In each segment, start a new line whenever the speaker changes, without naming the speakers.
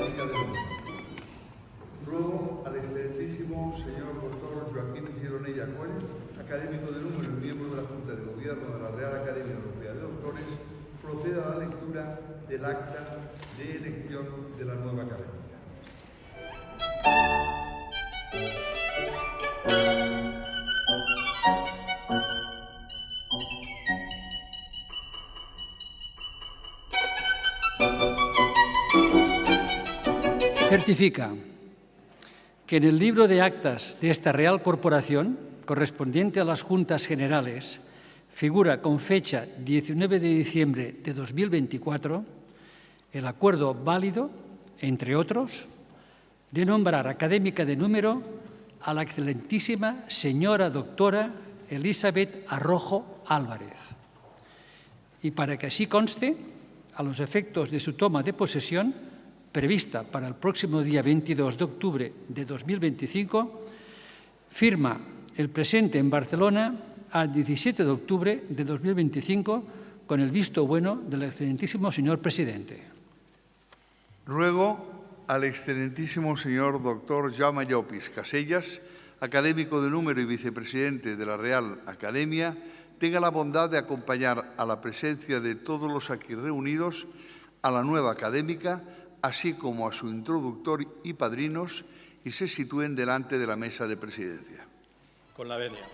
Academia de Número. Ruego al excelentísimo señor doctor Joaquín Gironella Coll, académico de Número y miembro de la Junta de Gobierno de la Real Academia Europea de Doctores, proceda a la lectura del acta de elección de la nueva academia.
Certifica que en el libro de actas de esta Real Corporación, correspondiente a las Juntas Generales, figura con fecha 19 de diciembre de 2024 el acuerdo válido, entre otros, de nombrar académica de Número a la excelentísima señora doctora Elizabeth Arrojo Álvarez. Y para que así conste, a los efectos de su toma de posesión, prevista para el próximo día 22 de octubre de 2025, firma el presente en Barcelona a 17 de octubre de 2025 con el visto bueno del excelentísimo señor presidente.
Ruego al excelentísimo señor doctor Jaume Llopis Casellas, académico de Número y vicepresidente de la Real Academia, tenga la bondad de acompañar a la presencia de todos los aquí reunidos a la nueva académica, así como a su introductor y padrinos, y se sitúen delante de la mesa de presidencia.
Con la venia.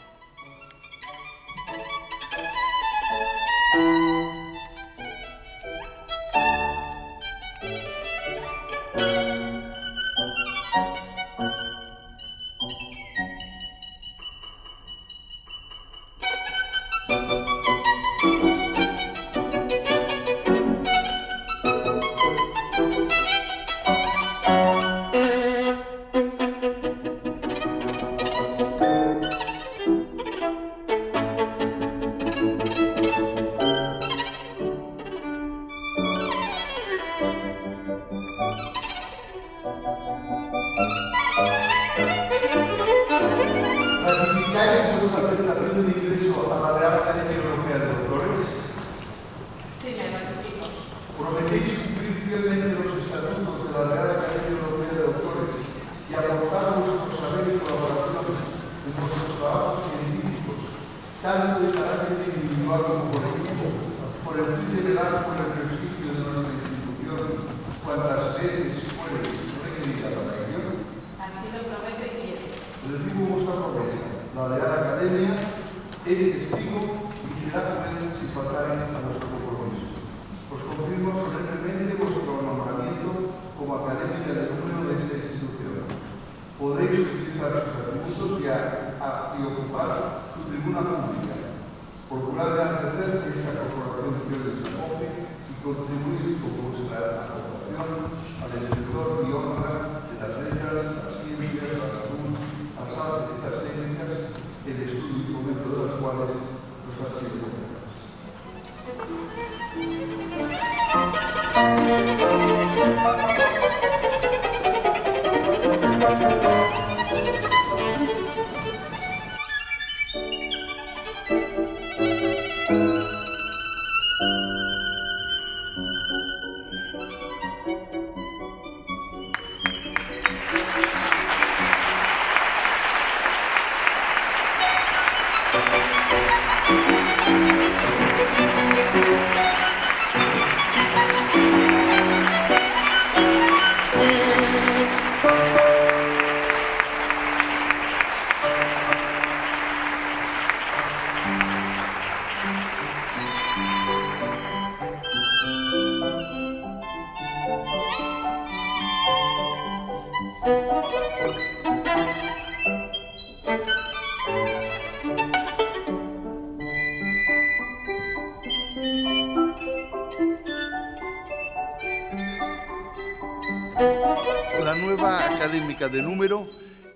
La nueva académica de Número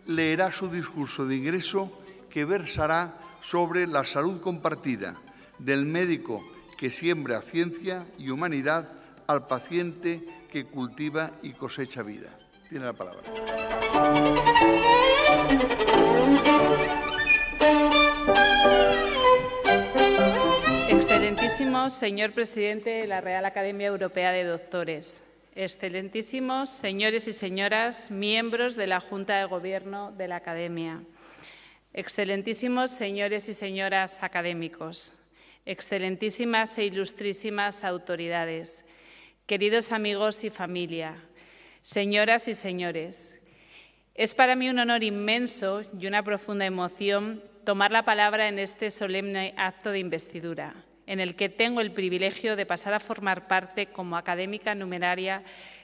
leerá su discurso de ingreso que versará sobre la salud compartida del médico que siembra ciencia y humanidad al paciente que cultiva y cosecha vida. Tiene la palabra.
Excelentísimo señor presidente de la Real Academia Europea de Doctores,
excelentísimos señores y señoras miembros de la Junta de Gobierno de la Academia, excelentísimos señores y señoras académicos, excelentísimas e ilustrísimas autoridades, queridos amigos y familia, señoras y señores, es para mí un honor inmenso y una profunda emoción tomar la palabra en este solemne acto de investidura, en el que tengo el privilegio de pasar a formar parte como académica numeraria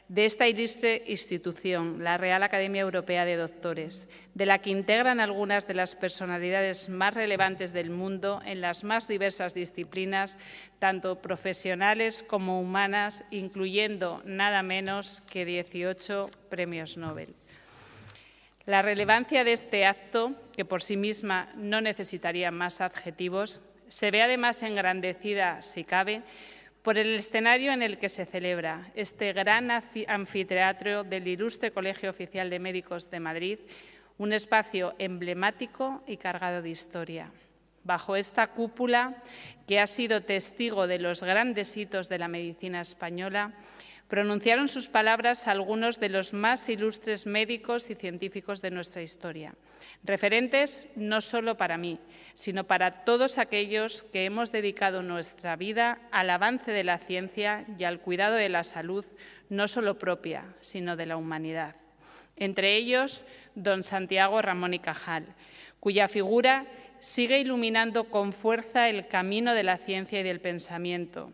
de esta ilustre institución, la Real Academia Europea de Doctores, de la que integran algunas de las personalidades más relevantes del mundo en las más diversas disciplinas, tanto profesionales como humanas, incluyendo nada menos que 18 premios Nobel. La relevancia de este acto, que por sí misma no necesitaría más adjetivos, se ve además engrandecida, si cabe, por el escenario en el que se celebra este gran anfiteatro del Ilustre Colegio Oficial de Médicos de Madrid, un espacio emblemático y cargado de historia. Bajo esta cúpula, que ha sido testigo de los grandes hitos de la medicina española, pronunciaron sus palabras algunos de los más ilustres médicos y científicos de nuestra historia, referentes no solo para mí, sino para todos aquellos que hemos dedicado nuestra vida al avance de la ciencia y al cuidado de la salud, no solo propia, sino de la humanidad. Entre ellos, don Santiago Ramón y Cajal, cuya figura sigue iluminando con fuerza el camino de la ciencia y del pensamiento.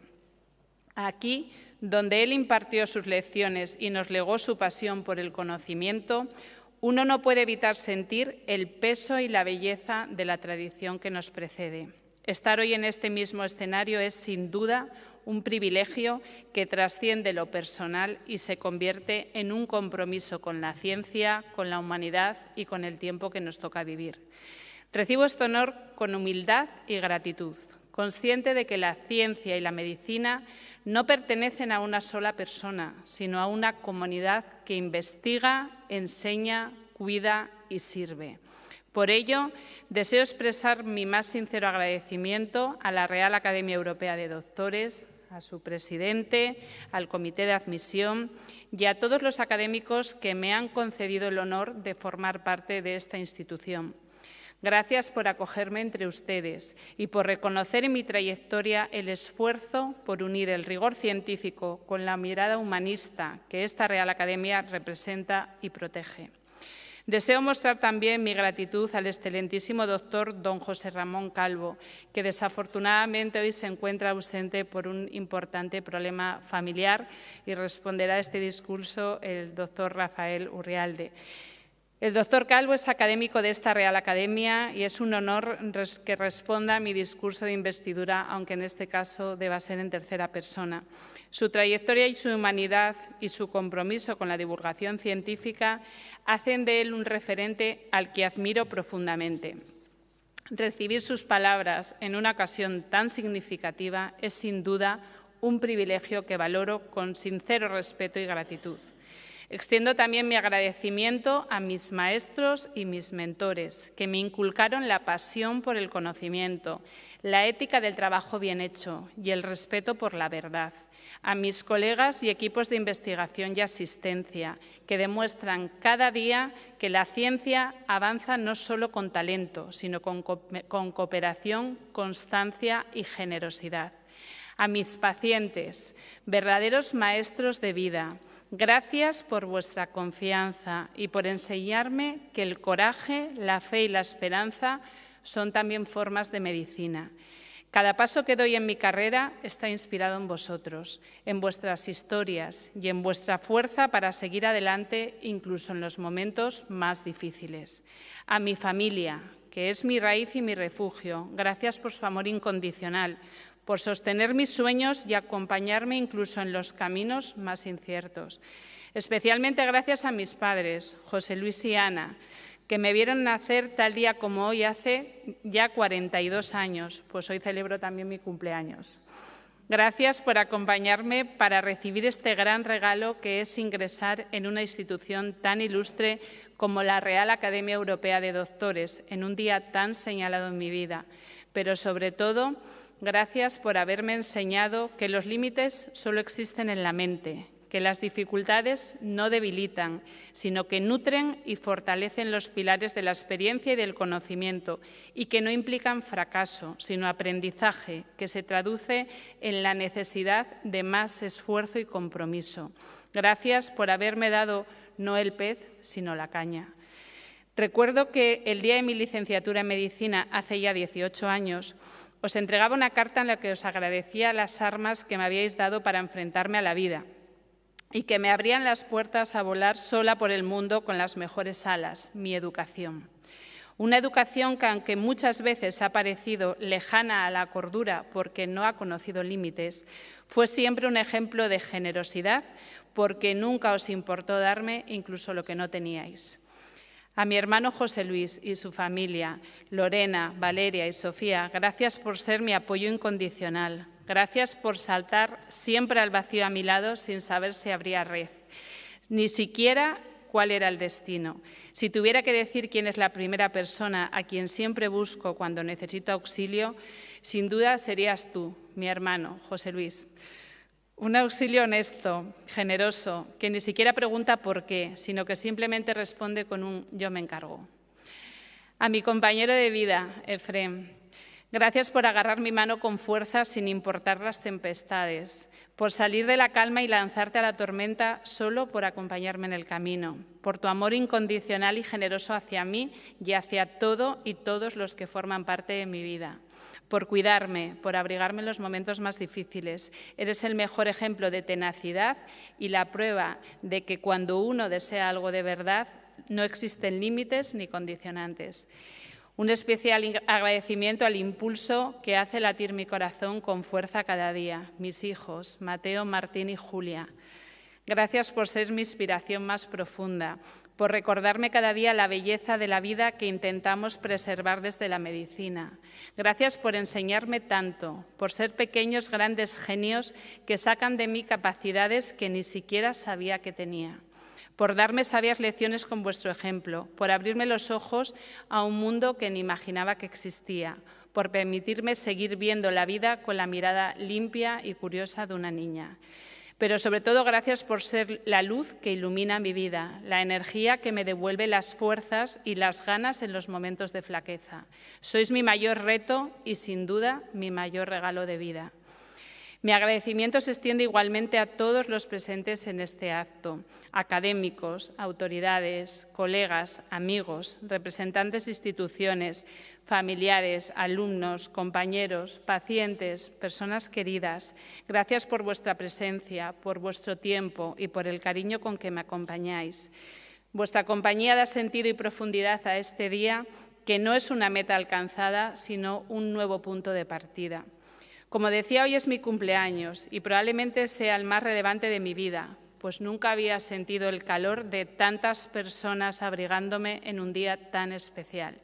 Aquí, donde él impartió sus lecciones y nos legó su pasión por el conocimiento, uno no puede evitar sentir el peso y la belleza de la tradición que nos precede. Estar hoy en este mismo escenario es, sin duda, un privilegio que trasciende lo personal y se convierte en un compromiso con la ciencia, con la humanidad y con el tiempo que nos toca vivir. Recibo este honor con humildad y gratitud, consciente de que la ciencia y la medicina no pertenecen a una sola persona, sino a una comunidad que investiga, enseña, cuida y sirve. Por ello, deseo expresar mi más sincero agradecimiento a la Real Academia Europea de Doctores, a su presidente, al Comité de Admisión y a todos los académicos que me han concedido el honor de formar parte de esta institución. Gracias por acogerme entre ustedes y por reconocer en mi trayectoria el esfuerzo por unir el rigor científico con la mirada humanista que esta Real Academia representa y protege. Deseo mostrar también mi gratitud al excelentísimo doctor don José Ramón Calvo, que desafortunadamente hoy se encuentra ausente por un importante problema familiar, y responderá a este discurso el doctor Rafael Urrialde. El doctor Calvo es académico de esta Real Academia y es un honor que responda a mi discurso de investidura, aunque en este caso deba ser en tercera persona. Su trayectoria y su humanidad y su compromiso con la divulgación científica hacen de él un referente al que admiro profundamente. Recibir sus palabras en una ocasión tan significativa es sin duda un privilegio que valoro con sincero respeto y gratitud. Extiendo también mi agradecimiento a mis maestros y mis mentores, que me inculcaron la pasión por el conocimiento, la ética del trabajo bien hecho y el respeto por la verdad. A mis colegas y equipos de investigación y asistencia, que demuestran cada día que la ciencia avanza no solo con talento, sino con cooperación, constancia y generosidad. A mis pacientes, verdaderos maestros de vida, gracias por vuestra confianza y por enseñarme que el coraje, la fe y la esperanza son también formas de medicina. Cada paso que doy en mi carrera está inspirado en vosotros, en vuestras historias y en vuestra fuerza para seguir adelante incluso en los momentos más difíciles. A mi familia, que es mi raíz y mi refugio, gracias por su amor incondicional, por sostener mis sueños y acompañarme incluso en los caminos más inciertos. Especialmente gracias a mis padres, José Luis y Ana, que me vieron nacer tal día como hoy hace ya 42 años, pues hoy celebro también mi cumpleaños. Gracias por acompañarme para recibir este gran regalo que es ingresar en una institución tan ilustre como la Real Academia Europea de Doctores, en un día tan señalado en mi vida, pero sobre todo, gracias por haberme enseñado que los límites solo existen en la mente, que las dificultades no debilitan, sino que nutren y fortalecen los pilares de la experiencia y del conocimiento, y que no implican fracaso, sino aprendizaje, que se traduce en la necesidad de más esfuerzo y compromiso. Gracias por haberme dado no el pez, sino la caña. Recuerdo que el día de mi licenciatura en Medicina, hace ya 18 años, os entregaba una carta en la que os agradecía las armas que me habíais dado para enfrentarme a la vida y que me abrían las puertas a volar sola por el mundo con las mejores alas, mi educación. Una educación que, aunque muchas veces ha parecido lejana a la cordura porque no ha conocido límites, fue siempre un ejemplo de generosidad porque nunca os importó darme incluso lo que no teníais. A mi hermano José Luis y su familia, Lorena, Valeria y Sofía, gracias por ser mi apoyo incondicional. Gracias por saltar siempre al vacío a mi lado sin saber si habría red, ni siquiera cuál era el destino. Si tuviera que decir quién es la primera persona a quien siempre busco cuando necesito auxilio, sin duda serías tú, mi hermano José Luis. Un auxilio honesto, generoso, que ni siquiera pregunta por qué, sino que simplemente responde con un «yo me encargo». A mi compañero de vida, Efrem, gracias por agarrar mi mano con fuerza sin importar las tempestades, por salir de la calma y lanzarte a la tormenta solo por acompañarme en el camino, por tu amor incondicional y generoso hacia mí y hacia todo y todos los que forman parte de mi vida. Por cuidarme, por abrigarme en los momentos más difíciles. Eres el mejor ejemplo de tenacidad y la prueba de que cuando uno desea algo de verdad no existen límites ni condicionantes. Un especial agradecimiento al impulso que hace latir mi corazón con fuerza cada día, mis hijos, Mateo, Martín y Julia. Gracias por ser mi inspiración más profunda, por recordarme cada día la belleza de la vida que intentamos preservar desde la medicina. Gracias por enseñarme tanto, por ser pequeños grandes genios que sacan de mí capacidades que ni siquiera sabía que tenía. Por darme sabias lecciones con vuestro ejemplo, por abrirme los ojos a un mundo que ni imaginaba que existía, por permitirme seguir viendo la vida con la mirada limpia y curiosa de una niña. Pero sobre todo gracias por ser la luz que ilumina mi vida, la energía que me devuelve las fuerzas y las ganas en los momentos de flaqueza. Sois mi mayor reto y sin duda mi mayor regalo de vida. Mi agradecimiento se extiende igualmente a todos los presentes en este acto, académicos, autoridades, colegas, amigos, representantes de instituciones, familiares, alumnos, compañeros, pacientes, personas queridas. Gracias por vuestra presencia, por vuestro tiempo y por el cariño con que me acompañáis. Vuestra compañía da sentido y profundidad a este día, que no es una meta alcanzada, sino un nuevo punto de partida. Como decía, hoy es mi cumpleaños y probablemente sea el más relevante de mi vida, pues nunca había sentido el calor de tantas personas abrigándome en un día tan especial.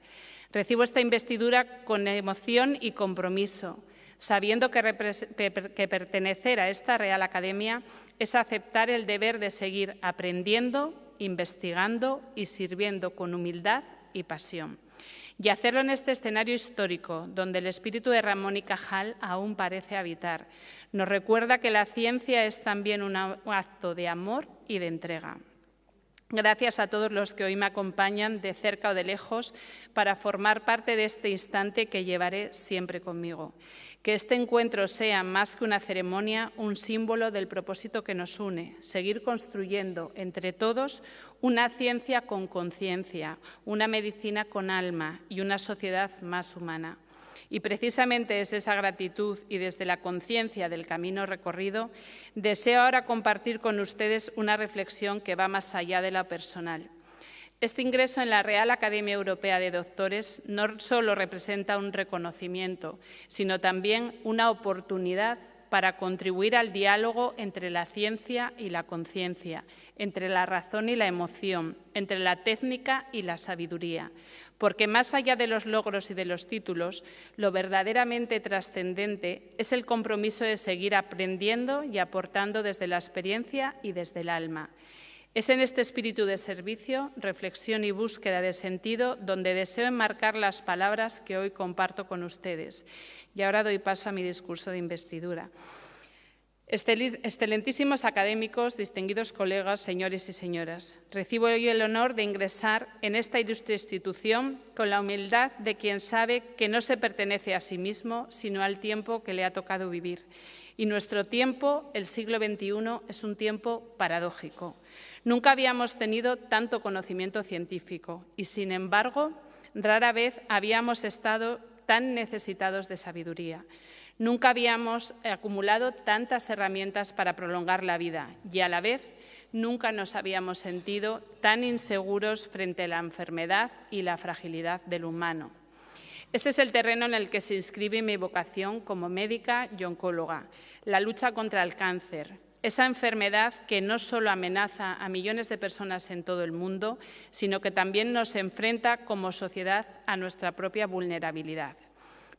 Recibo esta investidura con emoción y compromiso, sabiendo que pertenecer a esta Real Academia es aceptar el deber de seguir aprendiendo, investigando y sirviendo con humildad y pasión. Y hacerlo en este escenario histórico, donde el espíritu de Ramón y Cajal aún parece habitar. Nos recuerda que la ciencia es también un acto de amor y de entrega. Gracias a todos los que hoy me acompañan de cerca o de lejos para formar parte de este instante que llevaré siempre conmigo. Que este encuentro sea, más que una ceremonia, un símbolo del propósito que nos une, seguir construyendo entre todos una ciencia con conciencia, una medicina con alma y una sociedad más humana. Y precisamente desde esa gratitud y desde la conciencia del camino recorrido, deseo ahora compartir con ustedes una reflexión que va más allá de la personal. Este ingreso en la Real Academia Europea de Doctores no solo representa un reconocimiento, sino también una oportunidad para contribuir al diálogo entre la ciencia y la conciencia, entre la razón y la emoción, entre la técnica y la sabiduría. Porque más allá de los logros y de los títulos, lo verdaderamente trascendente es el compromiso de seguir aprendiendo y aportando desde la experiencia y desde el alma. Es en este espíritu de servicio, reflexión y búsqueda de sentido donde deseo enmarcar las palabras que hoy comparto con ustedes. Y ahora doy paso a mi discurso de investidura. Excelentísimos académicos, distinguidos colegas, señores y señoras, recibo hoy el honor de ingresar en esta ilustre institución con la humildad de quien sabe que no se pertenece a sí mismo, sino al tiempo que le ha tocado vivir. Y nuestro tiempo, el siglo XXI, es un tiempo paradójico. Nunca habíamos tenido tanto conocimiento científico y, sin embargo, rara vez habíamos estado tan necesitados de sabiduría. Nunca habíamos acumulado tantas herramientas para prolongar la vida y, a la vez, nunca nos habíamos sentido tan inseguros frente a la enfermedad y la fragilidad del humano. Este es el terreno en el que se inscribe mi vocación como médica y oncóloga, la lucha contra el cáncer, esa enfermedad que no solo amenaza a millones de personas en todo el mundo, sino que también nos enfrenta como sociedad a nuestra propia vulnerabilidad.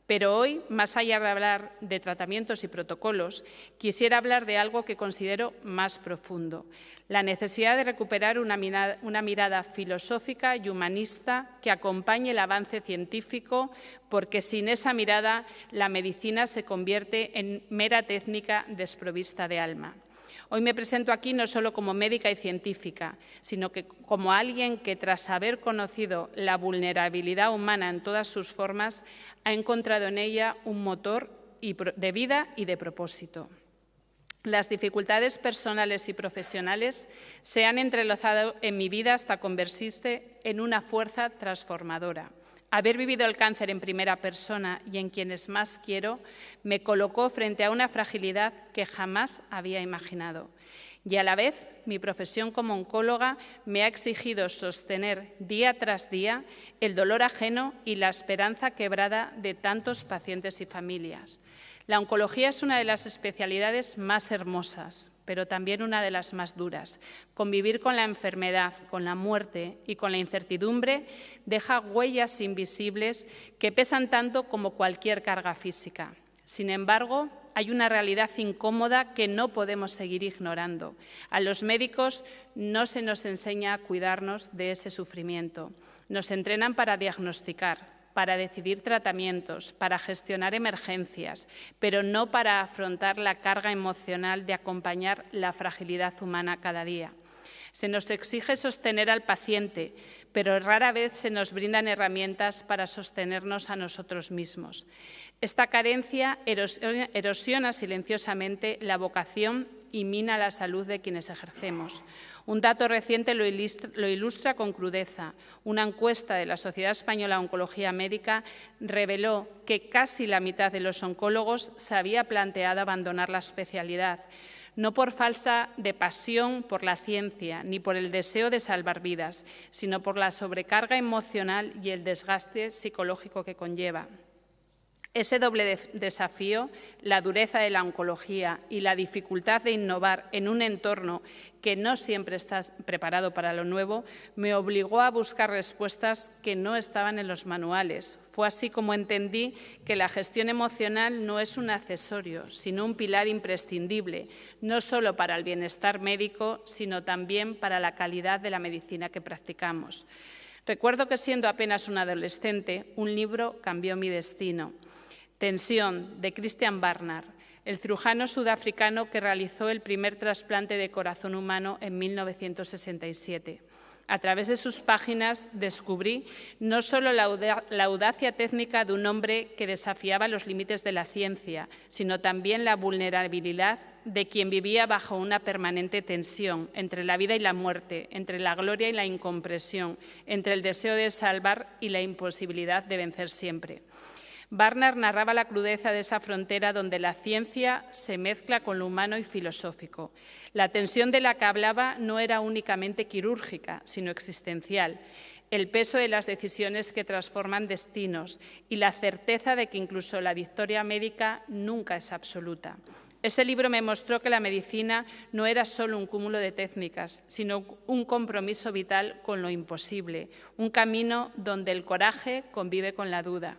Pero hoy, más allá de hablar de tratamientos y protocolos, quisiera hablar de algo que considero más profundo, la necesidad de recuperar una mirada filosófica y humanista que acompañe el avance científico, porque sin esa mirada la medicina se convierte en mera técnica desprovista de alma. Hoy me presento aquí no solo como médica y científica, sino que como alguien que, tras haber conocido la vulnerabilidad humana en todas sus formas, ha encontrado en ella un motor de vida y de propósito. Las dificultades personales y profesionales se han entrelazado en mi vida hasta convertirse en una fuerza transformadora. Haber vivido el cáncer en primera persona y en quienes más quiero me colocó frente a una fragilidad que jamás había imaginado. Y a la vez, mi profesión como oncóloga me ha exigido sostener día tras día el dolor ajeno y la esperanza quebrada de tantos pacientes y familias. La oncología es una de las especialidades más hermosas, pero también una de las más duras. Convivir con la enfermedad, con la muerte y con la incertidumbre deja huellas invisibles que pesan tanto como cualquier carga física. Sin embargo, hay una realidad incómoda que no podemos seguir ignorando. A los médicos no se nos enseña a cuidarnos de ese sufrimiento. Nos entrenan para diagnosticar, para decidir tratamientos, para gestionar emergencias, pero no para afrontar la carga emocional de acompañar la fragilidad humana cada día. Se nos exige sostener al paciente, pero rara vez se nos brindan herramientas para sostenernos a nosotros mismos. Esta carencia erosiona silenciosamente la vocación y mina la salud de quienes ejercemos. Un dato reciente lo ilustra con crudeza. Una encuesta de la Sociedad Española de Oncología Médica reveló que casi la mitad de los oncólogos se había planteado abandonar la especialidad, no por falta de pasión por la ciencia ni por el deseo de salvar vidas, sino por la sobrecarga emocional y el desgaste psicológico que conlleva. Ese doble desafío, la dureza de la oncología y la dificultad de innovar en un entorno que no siempre está preparado para lo nuevo, me obligó a buscar respuestas que no estaban en los manuales. Fue así como entendí que la gestión emocional no es un accesorio, sino un pilar imprescindible, no solo para el bienestar médico, sino también para la calidad de la medicina que practicamos. Recuerdo que, siendo apenas un adolescente, un libro cambió mi destino. Tensión, de Christian Barnard, el cirujano sudafricano que realizó el primer trasplante de corazón humano en 1967. A través de sus páginas descubrí no solo la audacia técnica de un hombre que desafiaba los límites de la ciencia, sino también la vulnerabilidad de quien vivía bajo una permanente tensión entre la vida y la muerte, entre la gloria y la incompresión, entre el deseo de salvar y la imposibilidad de vencer siempre. Barnard narraba la crudeza de esa frontera donde la ciencia se mezcla con lo humano y filosófico. La tensión de la que hablaba no era únicamente quirúrgica, sino existencial. El peso de las decisiones que transforman destinos y la certeza de que incluso la victoria médica nunca es absoluta. Ese libro me mostró que la medicina no era solo un cúmulo de técnicas, sino un compromiso vital con lo imposible, un camino donde el coraje convive con la duda.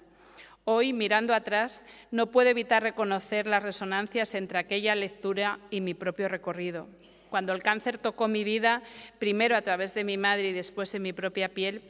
Hoy, mirando atrás, no puedo evitar reconocer las resonancias entre aquella lectura y mi propio recorrido. Cuando el cáncer tocó mi vida, primero a través de mi madre y después en mi propia piel,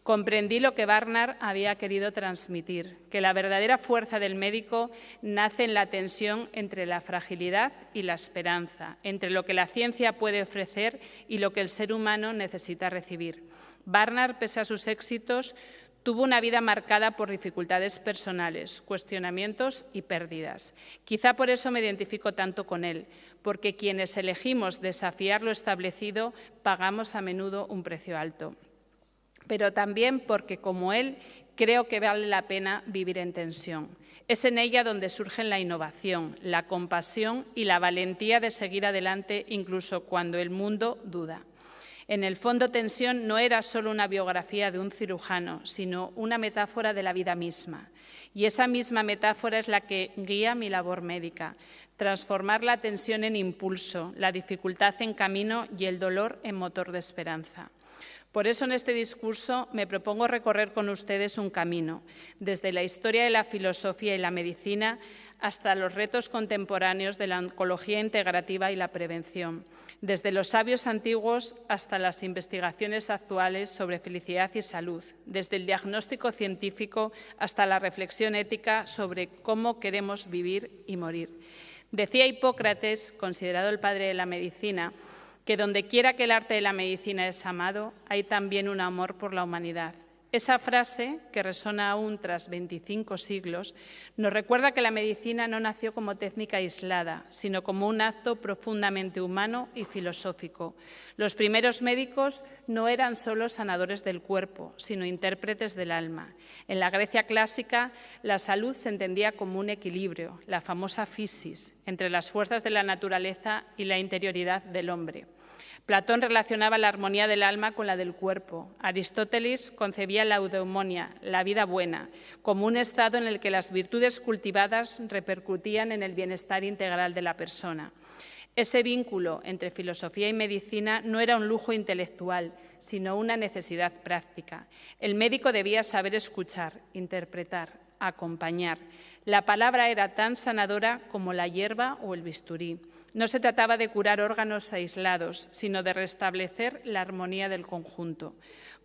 Comprendí lo que Barnard había querido transmitir, que la verdadera fuerza del médico nace en la tensión entre la fragilidad y la esperanza, entre lo que la ciencia puede ofrecer y lo que el ser humano necesita recibir. Barnard, pese a sus éxitos, tuvo una vida marcada por dificultades personales, cuestionamientos y pérdidas. Quizá por eso me identifico tanto con él, porque quienes elegimos desafiar lo establecido pagamos a menudo un precio alto. Pero también porque, como él, creo que vale la pena vivir en tensión. Es en ella donde surgen la innovación, la compasión y la valentía de seguir adelante incluso cuando el mundo duda. En el fondo, Tensión no era solo una biografía de un cirujano, sino una metáfora de la vida misma. Y esa misma metáfora es la que guía mi labor médica, transformar la tensión en impulso, la dificultad en camino y el dolor en motor de esperanza. Por eso, en este discurso me propongo recorrer con ustedes un camino, desde la historia de la filosofía y la medicina hasta los retos contemporáneos de la oncología integrativa y la prevención, desde los sabios antiguos hasta las investigaciones actuales sobre felicidad y salud, desde el diagnóstico científico hasta la reflexión ética sobre cómo queremos vivir y morir. Decía Hipócrates, considerado el padre de la medicina, que donde quiera que el arte de la medicina es amado, hay también un amor por la humanidad. Esa frase, que resona aún tras 25 siglos, nos recuerda que la medicina no nació como técnica aislada, sino como un acto profundamente humano y filosófico. Los primeros médicos no eran solo sanadores del cuerpo, sino intérpretes del alma. En la Grecia clásica, la salud se entendía como un equilibrio, la famosa physis, entre las fuerzas de la naturaleza y la interioridad del hombre. Platón relacionaba la armonía del alma con la del cuerpo. Aristóteles concebía la eudemonia, la vida buena, como un estado en el que las virtudes cultivadas repercutían en el bienestar integral de la persona. Ese vínculo entre filosofía y medicina no era un lujo intelectual, sino una necesidad práctica. El médico debía saber escuchar, interpretar, acompañar. La palabra era tan sanadora como la hierba o el bisturí. No se trataba de curar órganos aislados, sino de restablecer la armonía del conjunto.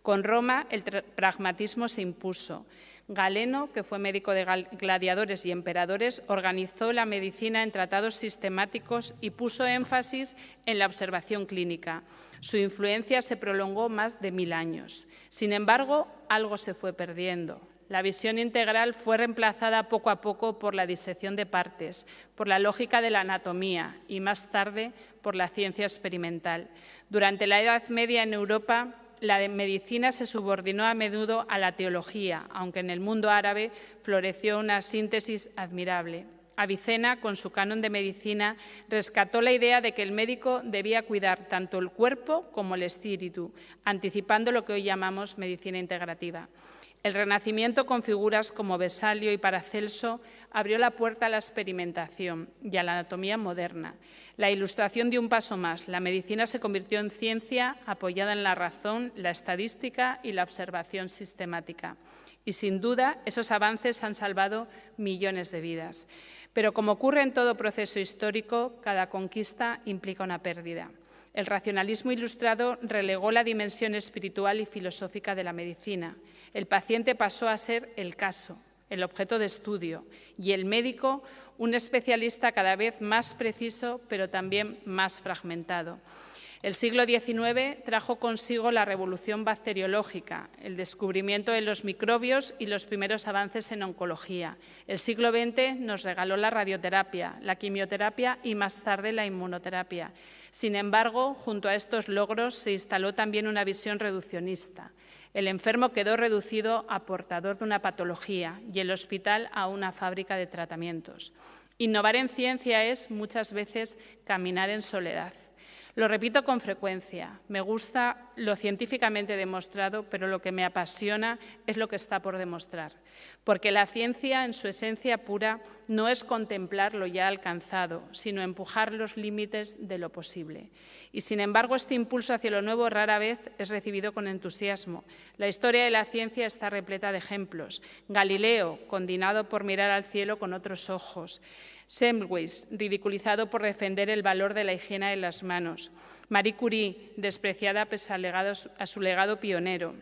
Con Roma el pragmatismo se impuso. Galeno, que fue médico de gladiadores y emperadores, organizó la medicina en tratados sistemáticos y puso énfasis en la observación clínica. Su influencia se prolongó más de 1000 años. Sin embargo, algo se fue perdiendo. La visión integral fue reemplazada poco a poco por la disección de partes, por la lógica de la anatomía y, más tarde, por la ciencia experimental. Durante la Edad Media en Europa, la medicina se subordinó a menudo a la teología, aunque en el mundo árabe floreció una síntesis admirable. Avicena, con su canon de medicina, rescató la idea de que el médico debía cuidar tanto el cuerpo como el espíritu, anticipando lo que hoy llamamos medicina integrativa. El Renacimiento, con figuras como Vesalio y Paracelso, abrió la puerta a la experimentación y a la anatomía moderna. La Ilustración dio un paso más. La medicina se convirtió en ciencia apoyada en la razón, la estadística y la observación sistemática. Y, sin duda, esos avances han salvado millones de vidas. Pero, como ocurre en todo proceso histórico, cada conquista implica una pérdida. El racionalismo ilustrado relegó la dimensión espiritual y filosófica de la medicina. El paciente pasó a ser el caso, el objeto de estudio, y el médico un especialista cada vez más preciso, pero también más fragmentado. El siglo XIX trajo consigo la revolución bacteriológica, el descubrimiento de los microbios y los primeros avances en oncología. El siglo XX nos regaló la radioterapia, la quimioterapia y más tarde la inmunoterapia. Sin embargo, junto a estos logros se instaló también una visión reduccionista. El enfermo quedó reducido a portador de una patología y el hospital a una fábrica de tratamientos. Innovar en ciencia es, muchas veces, caminar en soledad. Lo repito con frecuencia, me gusta lo científicamente demostrado, pero lo que me apasiona es lo que está por demostrar. Porque la ciencia, en su esencia pura, no es contemplar lo ya alcanzado, sino empujar los límites de lo posible. Y, sin embargo, este impulso hacia lo nuevo rara vez es recibido con entusiasmo. La historia de la ciencia está repleta de ejemplos. Galileo, condenado por mirar al cielo con otros ojos. Semmelweis, ridiculizado por defender el valor de la higiene de las manos. Marie Curie, despreciada pese a su legado pionero.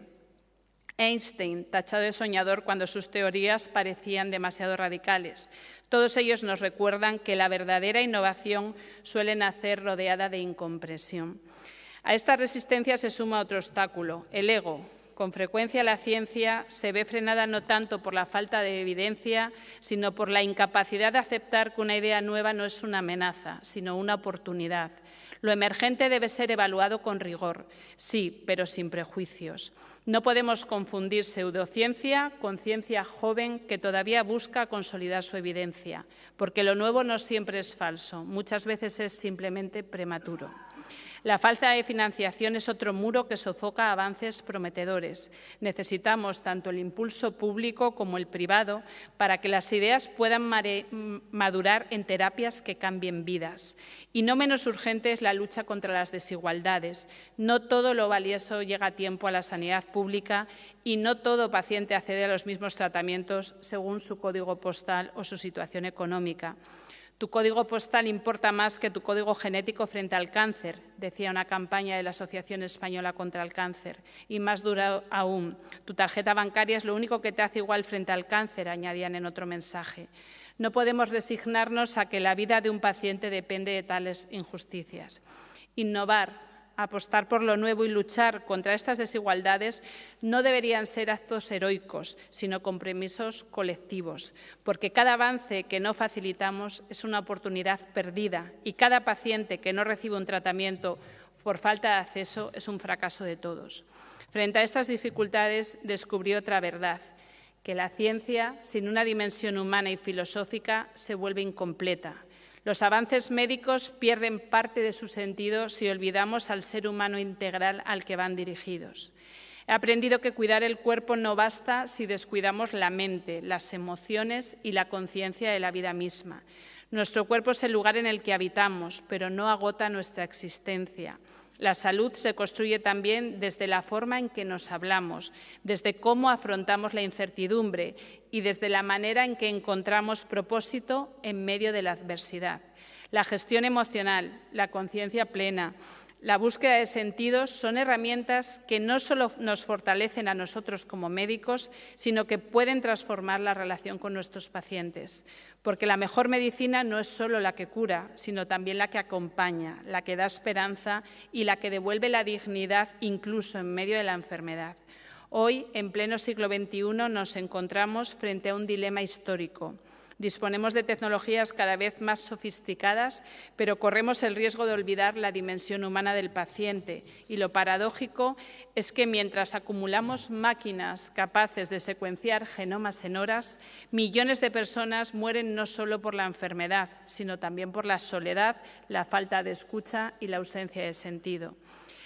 Einstein, tachado de soñador cuando sus teorías parecían demasiado radicales. Todos ellos nos recuerdan que la verdadera innovación suele nacer rodeada de incomprensión. A esta resistencia se suma otro obstáculo, el ego. Con frecuencia la ciencia se ve frenada no tanto por la falta de evidencia, sino por la incapacidad de aceptar que una idea nueva no es una amenaza, sino una oportunidad. Lo emergente debe ser evaluado con rigor, sí, pero sin prejuicios. No podemos confundir pseudociencia con ciencia joven que todavía busca consolidar su evidencia, porque lo nuevo no siempre es falso, muchas veces es simplemente prematuro. La falta de financiación es otro muro que sofoca avances prometedores. Necesitamos tanto el impulso público como el privado para que las ideas puedan madurar en terapias que cambien vidas. Y no menos urgente es la lucha contra las desigualdades. No todo lo valioso llega a tiempo a la sanidad pública y no todo paciente accede a los mismos tratamientos según su código postal o su situación económica. Tu código postal importa más que tu código genético frente al cáncer, decía una campaña de la Asociación Española contra el Cáncer. Y más dura aún, tu tarjeta bancaria es lo único que te hace igual frente al cáncer, añadían en otro mensaje. No podemos resignarnos a que la vida de un paciente depende de tales injusticias. Innovar, apostar por lo nuevo y luchar contra estas desigualdades no deberían ser actos heroicos, sino compromisos colectivos, porque cada avance que no facilitamos es una oportunidad perdida y cada paciente que no recibe un tratamiento por falta de acceso es un fracaso de todos. Frente a estas dificultades descubrí otra verdad, que la ciencia, sin una dimensión humana y filosófica, se vuelve incompleta. Los avances médicos pierden parte de su sentido si olvidamos al ser humano integral al que van dirigidos. He aprendido que cuidar el cuerpo no basta si descuidamos la mente, las emociones y la conciencia de la vida misma. Nuestro cuerpo es el lugar en el que habitamos, pero no agota nuestra existencia. La salud se construye también desde la forma en que nos hablamos, desde cómo afrontamos la incertidumbre y desde la manera en que encontramos propósito en medio de la adversidad. La gestión emocional, la conciencia plena, la búsqueda de sentidos son herramientas que no solo nos fortalecen a nosotros como médicos, sino que pueden transformar la relación con nuestros pacientes. Porque la mejor medicina no es solo la que cura, sino también la que acompaña, la que da esperanza y la que devuelve la dignidad incluso en medio de la enfermedad. Hoy, en pleno siglo XXI, nos encontramos frente a un dilema histórico. Disponemos de tecnologías cada vez más sofisticadas, pero corremos el riesgo de olvidar la dimensión humana del paciente. Y lo paradójico es que mientras acumulamos máquinas capaces de secuenciar genomas en horas, millones de personas mueren no solo por la enfermedad, sino también por la soledad, la falta de escucha y la ausencia de sentido.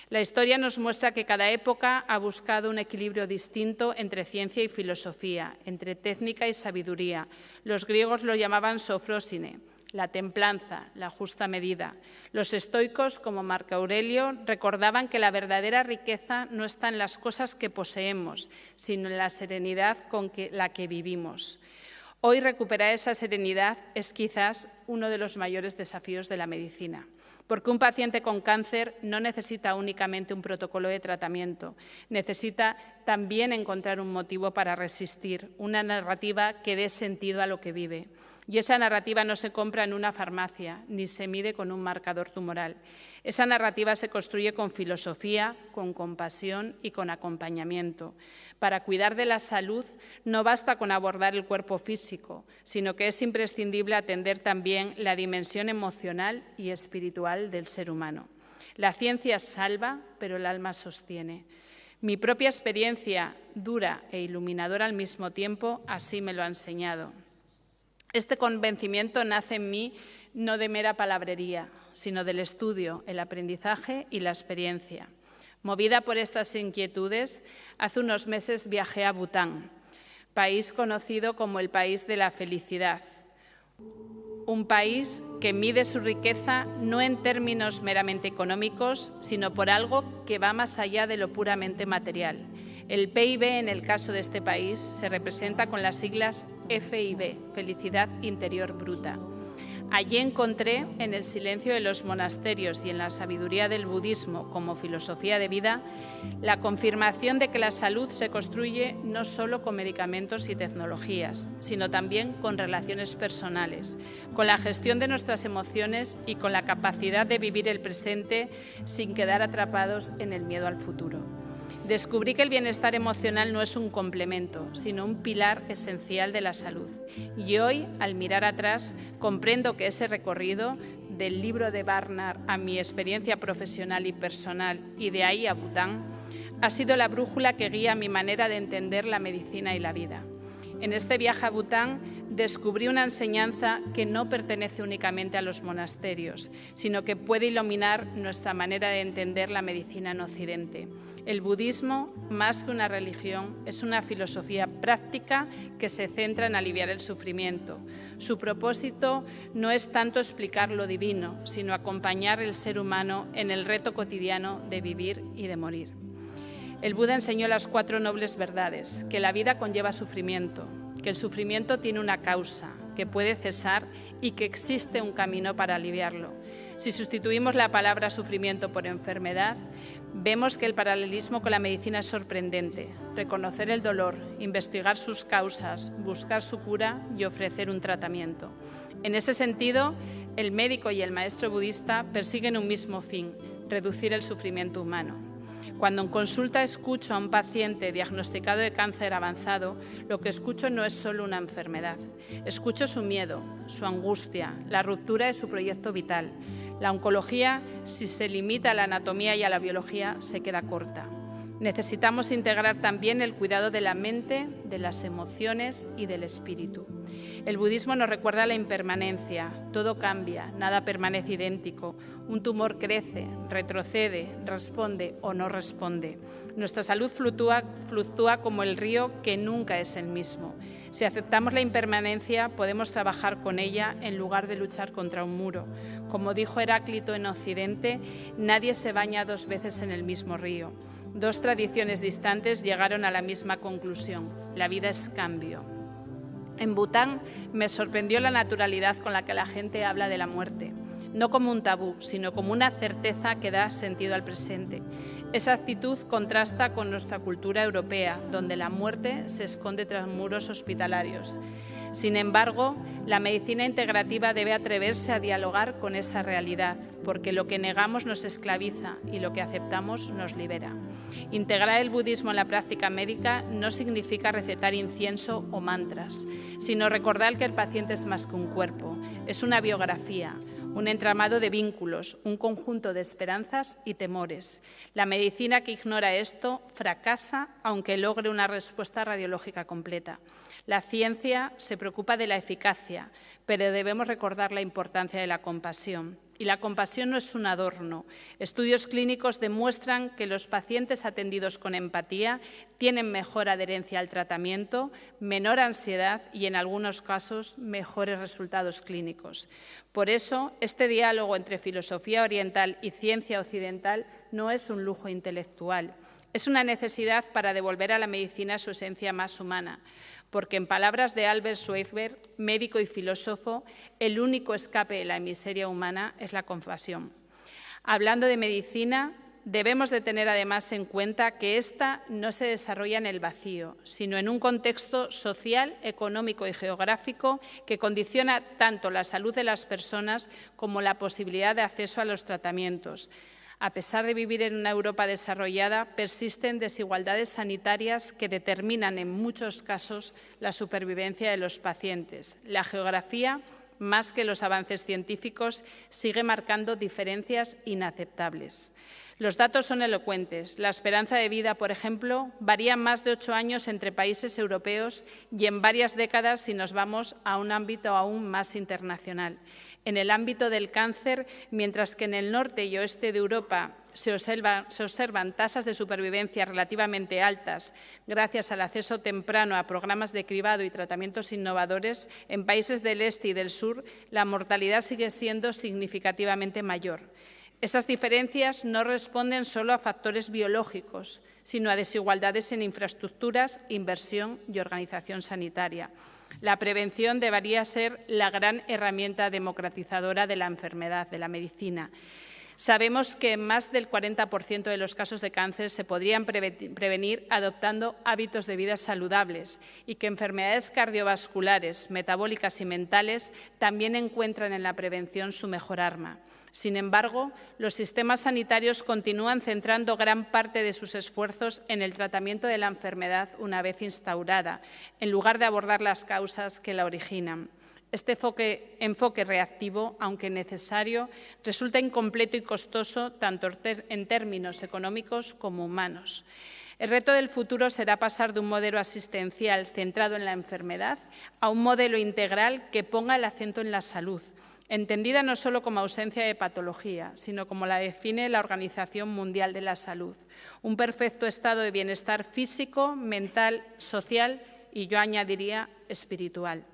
La historia nos muestra que cada época ha buscado un equilibrio distinto entre ciencia y filosofía, entre técnica y sabiduría. Los griegos lo llamaban sofrósine, la templanza, la justa medida. Los estoicos, como Marco Aurelio, recordaban que la verdadera riqueza no está en las cosas que poseemos, sino en la serenidad con la que vivimos. Hoy recuperar esa serenidad es quizás uno de los mayores desafíos de la medicina. Porque un paciente con cáncer no necesita únicamente un protocolo de tratamiento, necesita también encontrar un motivo para resistir, una narrativa que dé sentido a lo que vive. Y esa narrativa no se compra en una farmacia, ni se mide con un marcador tumoral. Esa narrativa se construye con filosofía, con compasión y con acompañamiento. Para cuidar de la salud no basta con abordar el cuerpo físico, sino que es imprescindible atender también la dimensión emocional y espiritual del ser humano. La ciencia salva, pero el alma sostiene. Mi propia experiencia, dura e iluminadora al mismo tiempo, así me lo ha enseñado. Este convencimiento nace en mí no de mera palabrería, sino del estudio, el aprendizaje y la experiencia. Movida por estas inquietudes, hace unos meses viajé a Bután, país conocido como el país de la felicidad. Un país que mide su riqueza no en términos meramente económicos, sino por algo que va más allá de lo puramente material. El PIB, en el caso de este país, se representa con las siglas FIB, Felicidad Interior Bruta. Allí encontré, en el silencio de los monasterios y en la sabiduría del budismo como filosofía de vida, la confirmación de que la salud se construye no solo con medicamentos y tecnologías, sino también con relaciones personales, con la gestión de nuestras emociones y con la capacidad de vivir el presente sin quedar atrapados en el miedo al futuro. Descubrí que el bienestar emocional no es un complemento, sino un pilar esencial de la salud. Y hoy, al mirar atrás, comprendo que ese recorrido, del libro de Barnard a mi experiencia profesional y personal y de ahí a Bután, ha sido la brújula que guía mi manera de entender la medicina y la vida. En este viaje a Bután descubrí una enseñanza que no pertenece únicamente a los monasterios, sino que puede iluminar nuestra manera de entender la medicina en Occidente. El budismo, más que una religión, es una filosofía práctica que se centra en aliviar el sufrimiento. Su propósito no es tanto explicar lo divino, sino acompañar al ser humano en el reto cotidiano de vivir y de morir. El Buda enseñó las 4 nobles verdades, que la vida conlleva sufrimiento, que el sufrimiento tiene una causa, que puede cesar y que existe un camino para aliviarlo. Si sustituimos la palabra sufrimiento por enfermedad, vemos que el paralelismo con la medicina es sorprendente. Reconocer el dolor, investigar sus causas, buscar su cura y ofrecer un tratamiento. En ese sentido, el médico y el maestro budista persiguen un mismo fin, reducir el sufrimiento humano. Cuando en consulta escucho a un paciente diagnosticado de cáncer avanzado, lo que escucho no es solo una enfermedad. Escucho su miedo, su angustia, la ruptura de su proyecto vital. La oncología, si se limita a la anatomía y a la biología, se queda corta. Necesitamos integrar también el cuidado de la mente, de las emociones y del espíritu. El budismo nos recuerda la impermanencia, todo cambia, nada permanece idéntico. Un tumor crece, retrocede, responde o no responde. Nuestra salud fluctúa como el río que nunca es el mismo. Si aceptamos la impermanencia, podemos trabajar con ella en lugar de luchar contra un muro. Como dijo Heráclito en Occidente, nadie se baña 2 veces en el mismo río. 2 tradiciones distantes llegaron a la misma conclusión: la vida es cambio. En Bután me sorprendió la naturalidad con la que la gente habla de la muerte, no como un tabú, sino como una certeza que da sentido al presente. Esa actitud contrasta con nuestra cultura europea, donde la muerte se esconde tras muros hospitalarios. Sin embargo, la medicina integrativa debe atreverse a dialogar con esa realidad, porque lo que negamos nos esclaviza y lo que aceptamos nos libera. Integrar el budismo en la práctica médica no significa recetar incienso o mantras, sino recordar que el paciente es más que un cuerpo, es una biografía, un entramado de vínculos, un conjunto de esperanzas y temores. La medicina que ignora esto fracasa aunque logre una respuesta radiológica completa. La ciencia se preocupa de la eficacia, pero debemos recordar la importancia de la compasión. Y la compasión no es un adorno. Estudios clínicos demuestran que los pacientes atendidos con empatía tienen mejor adherencia al tratamiento, menor ansiedad y, en algunos casos, mejores resultados clínicos. Por eso, este diálogo entre filosofía oriental y ciencia occidental no es un lujo intelectual. Es una necesidad para devolver a la medicina su esencia más humana, porque en palabras de Albert Schweitzer, médico y filósofo, el único escape de la miseria humana es la compasión. Hablando de medicina, debemos de tener además en cuenta que ésta no se desarrolla en el vacío, sino en un contexto social, económico y geográfico que condiciona tanto la salud de las personas como la posibilidad de acceso a los tratamientos. A pesar de vivir en una Europa desarrollada, persisten desigualdades sanitarias que determinan en muchos casos la supervivencia de los pacientes. La geografía, más que los avances científicos, sigue marcando diferencias inaceptables. Los datos son elocuentes. La esperanza de vida, por ejemplo, varía más de 8 años entre países europeos y en varias décadas si nos vamos a un ámbito aún más internacional. En el ámbito del cáncer, mientras que en el norte y oeste de Europa se observan tasas de supervivencia relativamente altas gracias al acceso temprano a programas de cribado y tratamientos innovadores, en países del este y del sur la mortalidad sigue siendo significativamente mayor. Esas diferencias no responden solo a factores biológicos, sino a desigualdades en infraestructuras, inversión y organización sanitaria. La prevención debería ser la gran herramienta democratizadora de la enfermedad, de la medicina. Sabemos que más del 40% de los casos de cáncer se podrían prevenir adoptando hábitos de vida saludables y que enfermedades cardiovasculares, metabólicas y mentales también encuentran en la prevención su mejor arma. Sin embargo, los sistemas sanitarios continúan centrando gran parte de sus esfuerzos en el tratamiento de la enfermedad una vez instaurada, en lugar de abordar las causas que la originan. Este enfoque reactivo, aunque necesario, resulta incompleto y costoso tanto en términos económicos como humanos. El reto del futuro será pasar de un modelo asistencial centrado en la enfermedad a un modelo integral que ponga el acento en la salud, entendida no solo como ausencia de patología, sino como la define la Organización Mundial de la Salud, un perfecto estado de bienestar físico, mental, social y, yo añadiría, espiritual.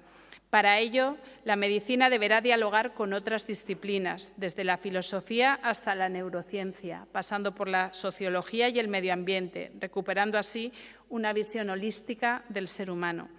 Para ello, la medicina deberá dialogar con otras disciplinas, desde la filosofía hasta la neurociencia, pasando por la sociología y el medio ambiente, recuperando así una visión holística del ser humano.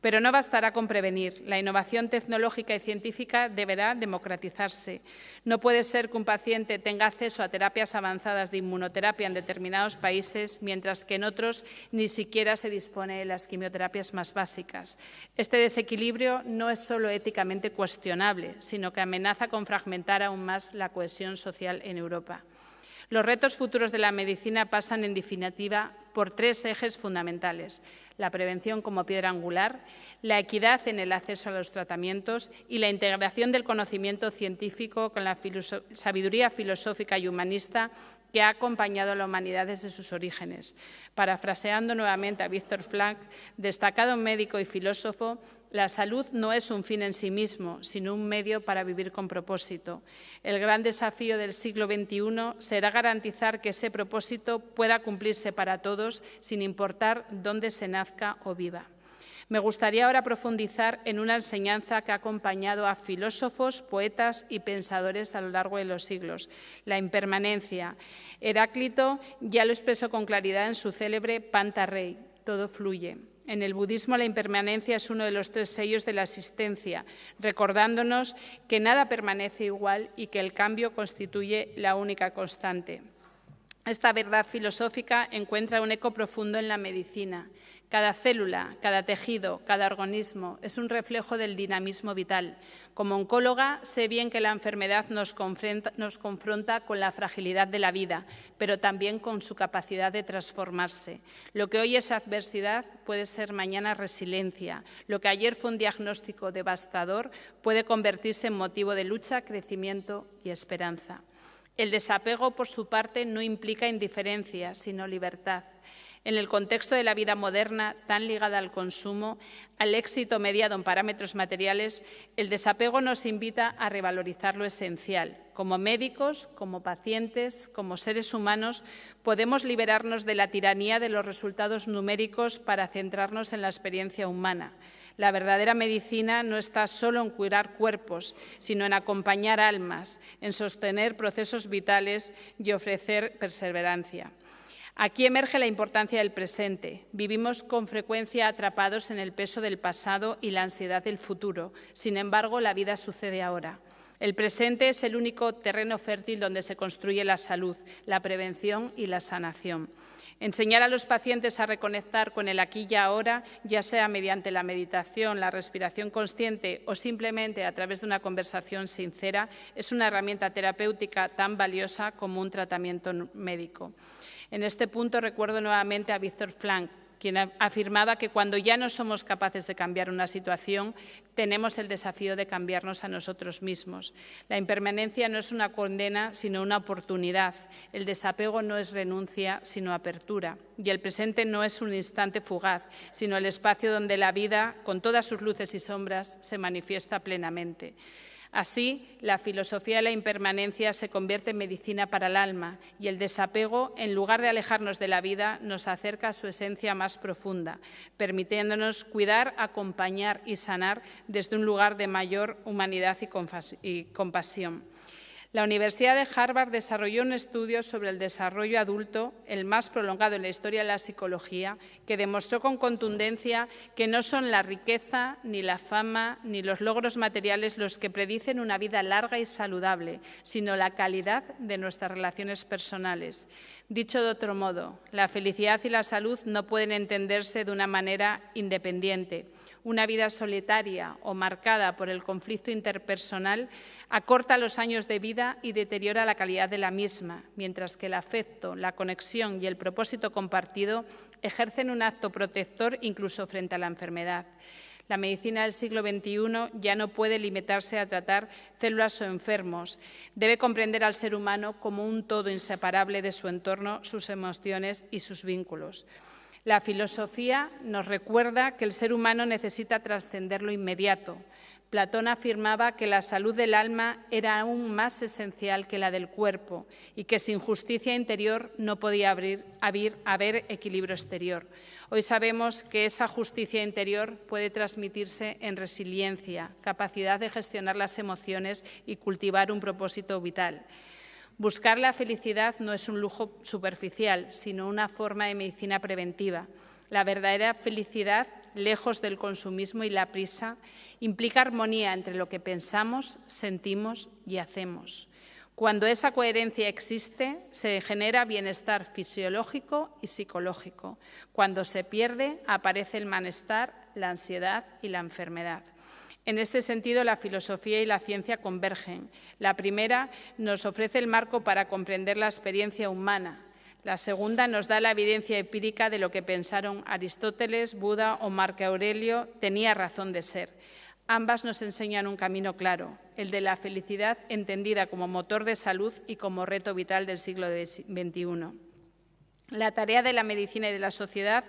Pero no bastará con prevenir. La innovación tecnológica y científica deberá democratizarse. No puede ser que un paciente tenga acceso a terapias avanzadas de inmunoterapia en determinados países, mientras que en otros ni siquiera se dispone de las quimioterapias más básicas. Este desequilibrio no es solo éticamente cuestionable, sino que amenaza con fragmentar aún más la cohesión social en Europa. Los retos futuros de la medicina pasan, en definitiva, por tres ejes fundamentales: la prevención como piedra angular, la equidad en el acceso a los tratamientos y la integración del conocimiento científico con la sabiduría filosófica y humanista que ha acompañado a la humanidad desde sus orígenes. Parafraseando nuevamente a Víctor Frank, destacado médico y filósofo, la salud no es un fin en sí mismo, sino un medio para vivir con propósito. El gran desafío del siglo XXI será garantizar que ese propósito pueda cumplirse para todos, sin importar dónde se nazca o viva. Me gustaría ahora profundizar en una enseñanza que ha acompañado a filósofos, poetas y pensadores a lo largo de los siglos: la impermanencia. Heráclito ya lo expresó con claridad en su célebre Panta Rei: todo fluye. En el budismo, la impermanencia es uno de los tres sellos de la existencia, recordándonos que nada permanece igual y que el cambio constituye la única constante. Esta verdad filosófica encuentra un eco profundo en la medicina. Cada célula, cada tejido, cada organismo es un reflejo del dinamismo vital. Como oncóloga, sé bien que la enfermedad nos confronta con la fragilidad de la vida, pero también con su capacidad de transformarse. Lo que hoy es adversidad puede ser mañana resiliencia. Lo que ayer fue un diagnóstico devastador puede convertirse en motivo de lucha, crecimiento y esperanza. El desapego, por su parte, no implica indiferencia, sino libertad. En el contexto de la vida moderna, tan ligada al consumo, al éxito mediado en parámetros materiales, el desapego nos invita a revalorizar lo esencial. Como médicos, como pacientes, como seres humanos, podemos liberarnos de la tiranía de los resultados numéricos para centrarnos en la experiencia humana. La verdadera medicina no está solo en curar cuerpos, sino en acompañar almas, en sostener procesos vitales y ofrecer perseverancia. Aquí emerge la importancia del presente. Vivimos con frecuencia atrapados en el peso del pasado y la ansiedad del futuro. Sin embargo, la vida sucede ahora. El presente es el único terreno fértil donde se construye la salud, la prevención y la sanación. Enseñar a los pacientes a reconectar con el aquí y ahora, ya sea mediante la meditación, la respiración consciente o simplemente a través de una conversación sincera, es una herramienta terapéutica tan valiosa como un tratamiento médico. En este punto recuerdo nuevamente a Víctor Frank, quien afirmaba que cuando ya no somos capaces de cambiar una situación, tenemos el desafío de cambiarnos a nosotros mismos. La impermanencia no es una condena, sino una oportunidad. El desapego no es renuncia, sino apertura. Y el presente no es un instante fugaz, sino el espacio donde la vida, con todas sus luces y sombras, se manifiesta plenamente. Así, la filosofía de la impermanencia se convierte en medicina para el alma y el desapego, en lugar de alejarnos de la vida, nos acerca a su esencia más profunda, permitiéndonos cuidar, acompañar y sanar desde un lugar de mayor humanidad y compasión. La Universidad de Harvard desarrolló un estudio sobre el desarrollo adulto, el más prolongado en la historia de la psicología, que demostró con contundencia que no son la riqueza, ni la fama, ni los logros materiales los que predicen una vida larga y saludable, sino la calidad de nuestras relaciones personales. Dicho de otro modo, la felicidad y la salud no pueden entenderse de una manera independiente. Una vida solitaria o marcada por el conflicto interpersonal acorta los años de vida y deteriora la calidad de la misma, mientras que el afecto, la conexión y el propósito compartido ejercen un acto protector incluso frente a la enfermedad. La medicina del siglo XXI ya no puede limitarse a tratar células o enfermos. Debe comprender al ser humano como un todo inseparable de su entorno, sus emociones y sus vínculos. La filosofía nos recuerda que el ser humano necesita trascender lo inmediato. Platón afirmaba que la salud del alma era aún más esencial que la del cuerpo y que sin justicia interior no podía haber equilibrio exterior. Hoy sabemos que esa justicia interior puede transmitirse en resiliencia, capacidad de gestionar las emociones y cultivar un propósito vital. Buscar la felicidad no es un lujo superficial, sino una forma de medicina preventiva. La verdadera felicidad, lejos del consumismo y la prisa, implica armonía entre lo que pensamos, sentimos y hacemos. Cuando esa coherencia existe, se genera bienestar fisiológico y psicológico. Cuando se pierde, aparece el malestar, la ansiedad y la enfermedad. En este sentido, la filosofía y la ciencia convergen. La primera nos ofrece el marco para comprender la experiencia humana. La segunda nos da la evidencia empírica de lo que pensaron Aristóteles, Buda o Marco Aurelio tenía razón de ser. Ambas nos enseñan un camino claro, el de la felicidad entendida como motor de salud y como reto vital del siglo XXI. La tarea de la medicina y de la sociedad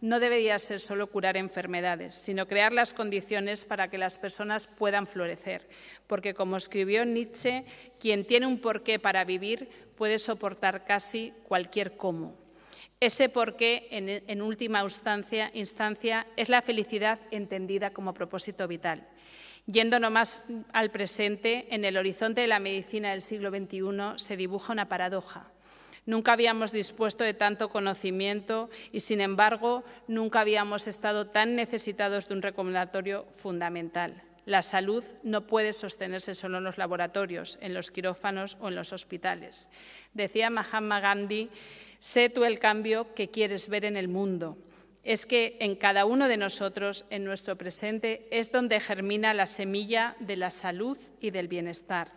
no debería ser solo curar enfermedades, sino crear las condiciones para que las personas puedan florecer. Porque, como escribió Nietzsche, quien tiene un porqué para vivir puede soportar casi cualquier cómo. Ese porqué, en última instancia, es la felicidad entendida como propósito vital. Yéndonos más al presente, en el horizonte de la medicina del siglo XXI se dibuja una paradoja. Nunca habíamos dispuesto de tanto conocimiento y, sin embargo, nunca habíamos estado tan necesitados de un recordatorio fundamental. La salud no puede sostenerse solo en los laboratorios, en los quirófanos o en los hospitales. Decía Mahatma Gandhi, sé tú el cambio que quieres ver en el mundo. Es que en cada uno de nosotros, en nuestro presente, es donde germina la semilla de la salud y del bienestar.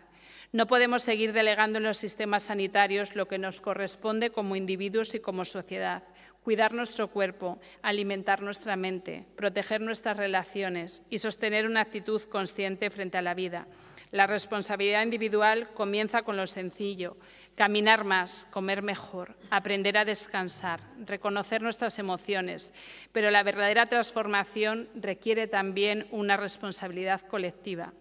No podemos seguir delegando en los sistemas sanitarios lo que nos corresponde como individuos y como sociedad. Cuidar nuestro cuerpo, alimentar nuestra mente, proteger nuestras relaciones y sostener una actitud consciente frente a la vida. La responsabilidad individual comienza con lo sencillo: caminar más, comer mejor, aprender a descansar, reconocer nuestras emociones. Pero la verdadera transformación requiere también una responsabilidad colectiva.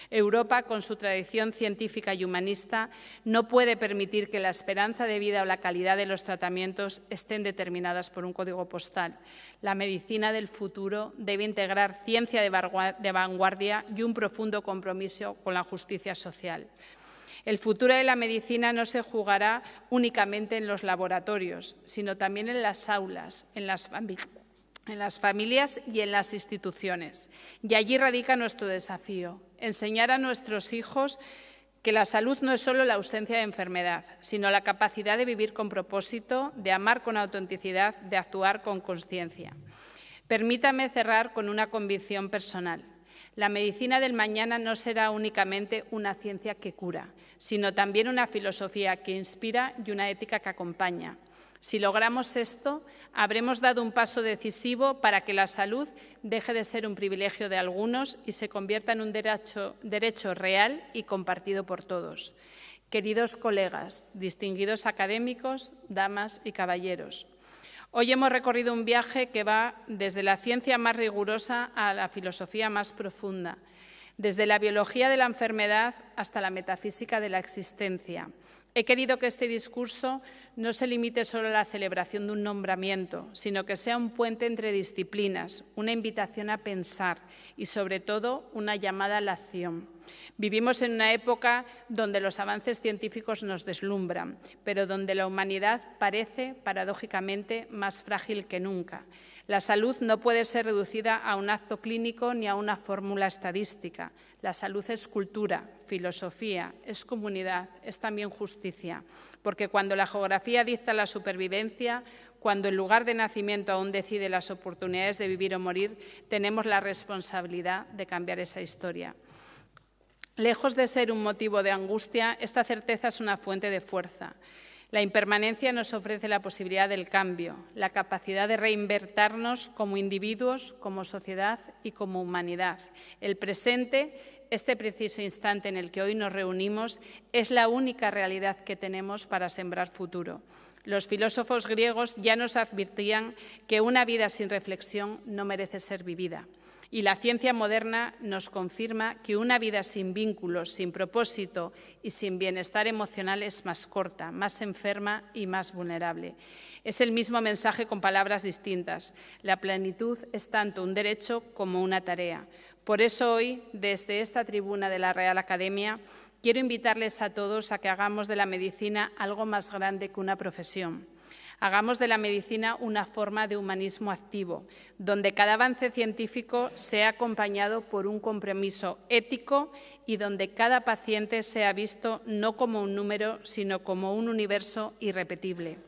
Europa, con su tradición científica y humanista, no puede permitir que la esperanza de vida o la calidad de los tratamientos estén determinadas por un código postal. La medicina del futuro debe integrar ciencia de vanguardia y un profundo compromiso con la justicia social. El futuro de la medicina no se jugará únicamente en los laboratorios, sino también en las aulas, en las familias y en las instituciones. Y allí radica nuestro desafío: enseñar a nuestros hijos que la salud no es solo la ausencia de enfermedad, sino la capacidad de vivir con propósito, de amar con autenticidad, de actuar con consciencia. Permítame cerrar con una convicción personal. La medicina del mañana no será únicamente una ciencia que cura, sino también una filosofía que inspira y una ética que acompaña. Si logramos esto, habremos dado un paso decisivo para que la salud deje de ser un privilegio de algunos y se convierta en un derecho real y compartido por todos. Queridos colegas, distinguidos académicos, damas y caballeros, hoy hemos recorrido un viaje que va desde la ciencia más rigurosa a la filosofía más profunda, desde la biología de la enfermedad hasta la metafísica de la existencia. He querido que este discurso no se limite solo a la celebración de un nombramiento, sino que sea un puente entre disciplinas, una invitación a pensar y, sobre todo, una llamada a la acción. Vivimos en una época donde los avances científicos nos deslumbran, pero donde la humanidad parece, paradójicamente, más frágil que nunca. La salud no puede ser reducida a un acto clínico ni a una fórmula estadística. La salud es cultura, filosofía, es comunidad, es también justicia, porque cuando la geografía dicta la supervivencia, cuando el lugar de nacimiento aún decide las oportunidades de vivir o morir, tenemos la responsabilidad de cambiar esa historia. Lejos de ser un motivo de angustia, esta certeza es una fuente de fuerza. La impermanencia nos ofrece la posibilidad del cambio, la capacidad de reinventarnos como individuos, como sociedad y como humanidad. El presente, este preciso instante en el que hoy nos reunimos, es la única realidad que tenemos para sembrar futuro. Los filósofos griegos ya nos advertían que una vida sin reflexión no merece ser vivida. Y la ciencia moderna nos confirma que una vida sin vínculos, sin propósito y sin bienestar emocional es más corta, más enferma y más vulnerable. Es el mismo mensaje con palabras distintas. La plenitud es tanto un derecho como una tarea. Por eso hoy, desde esta tribuna de la Real Academia, quiero invitarles a todos a que hagamos de la medicina algo más grande que una profesión. Hagamos de la medicina una forma de humanismo activo, donde cada avance científico sea acompañado por un compromiso ético y donde cada paciente sea visto no como un número, sino como un universo irrepetible.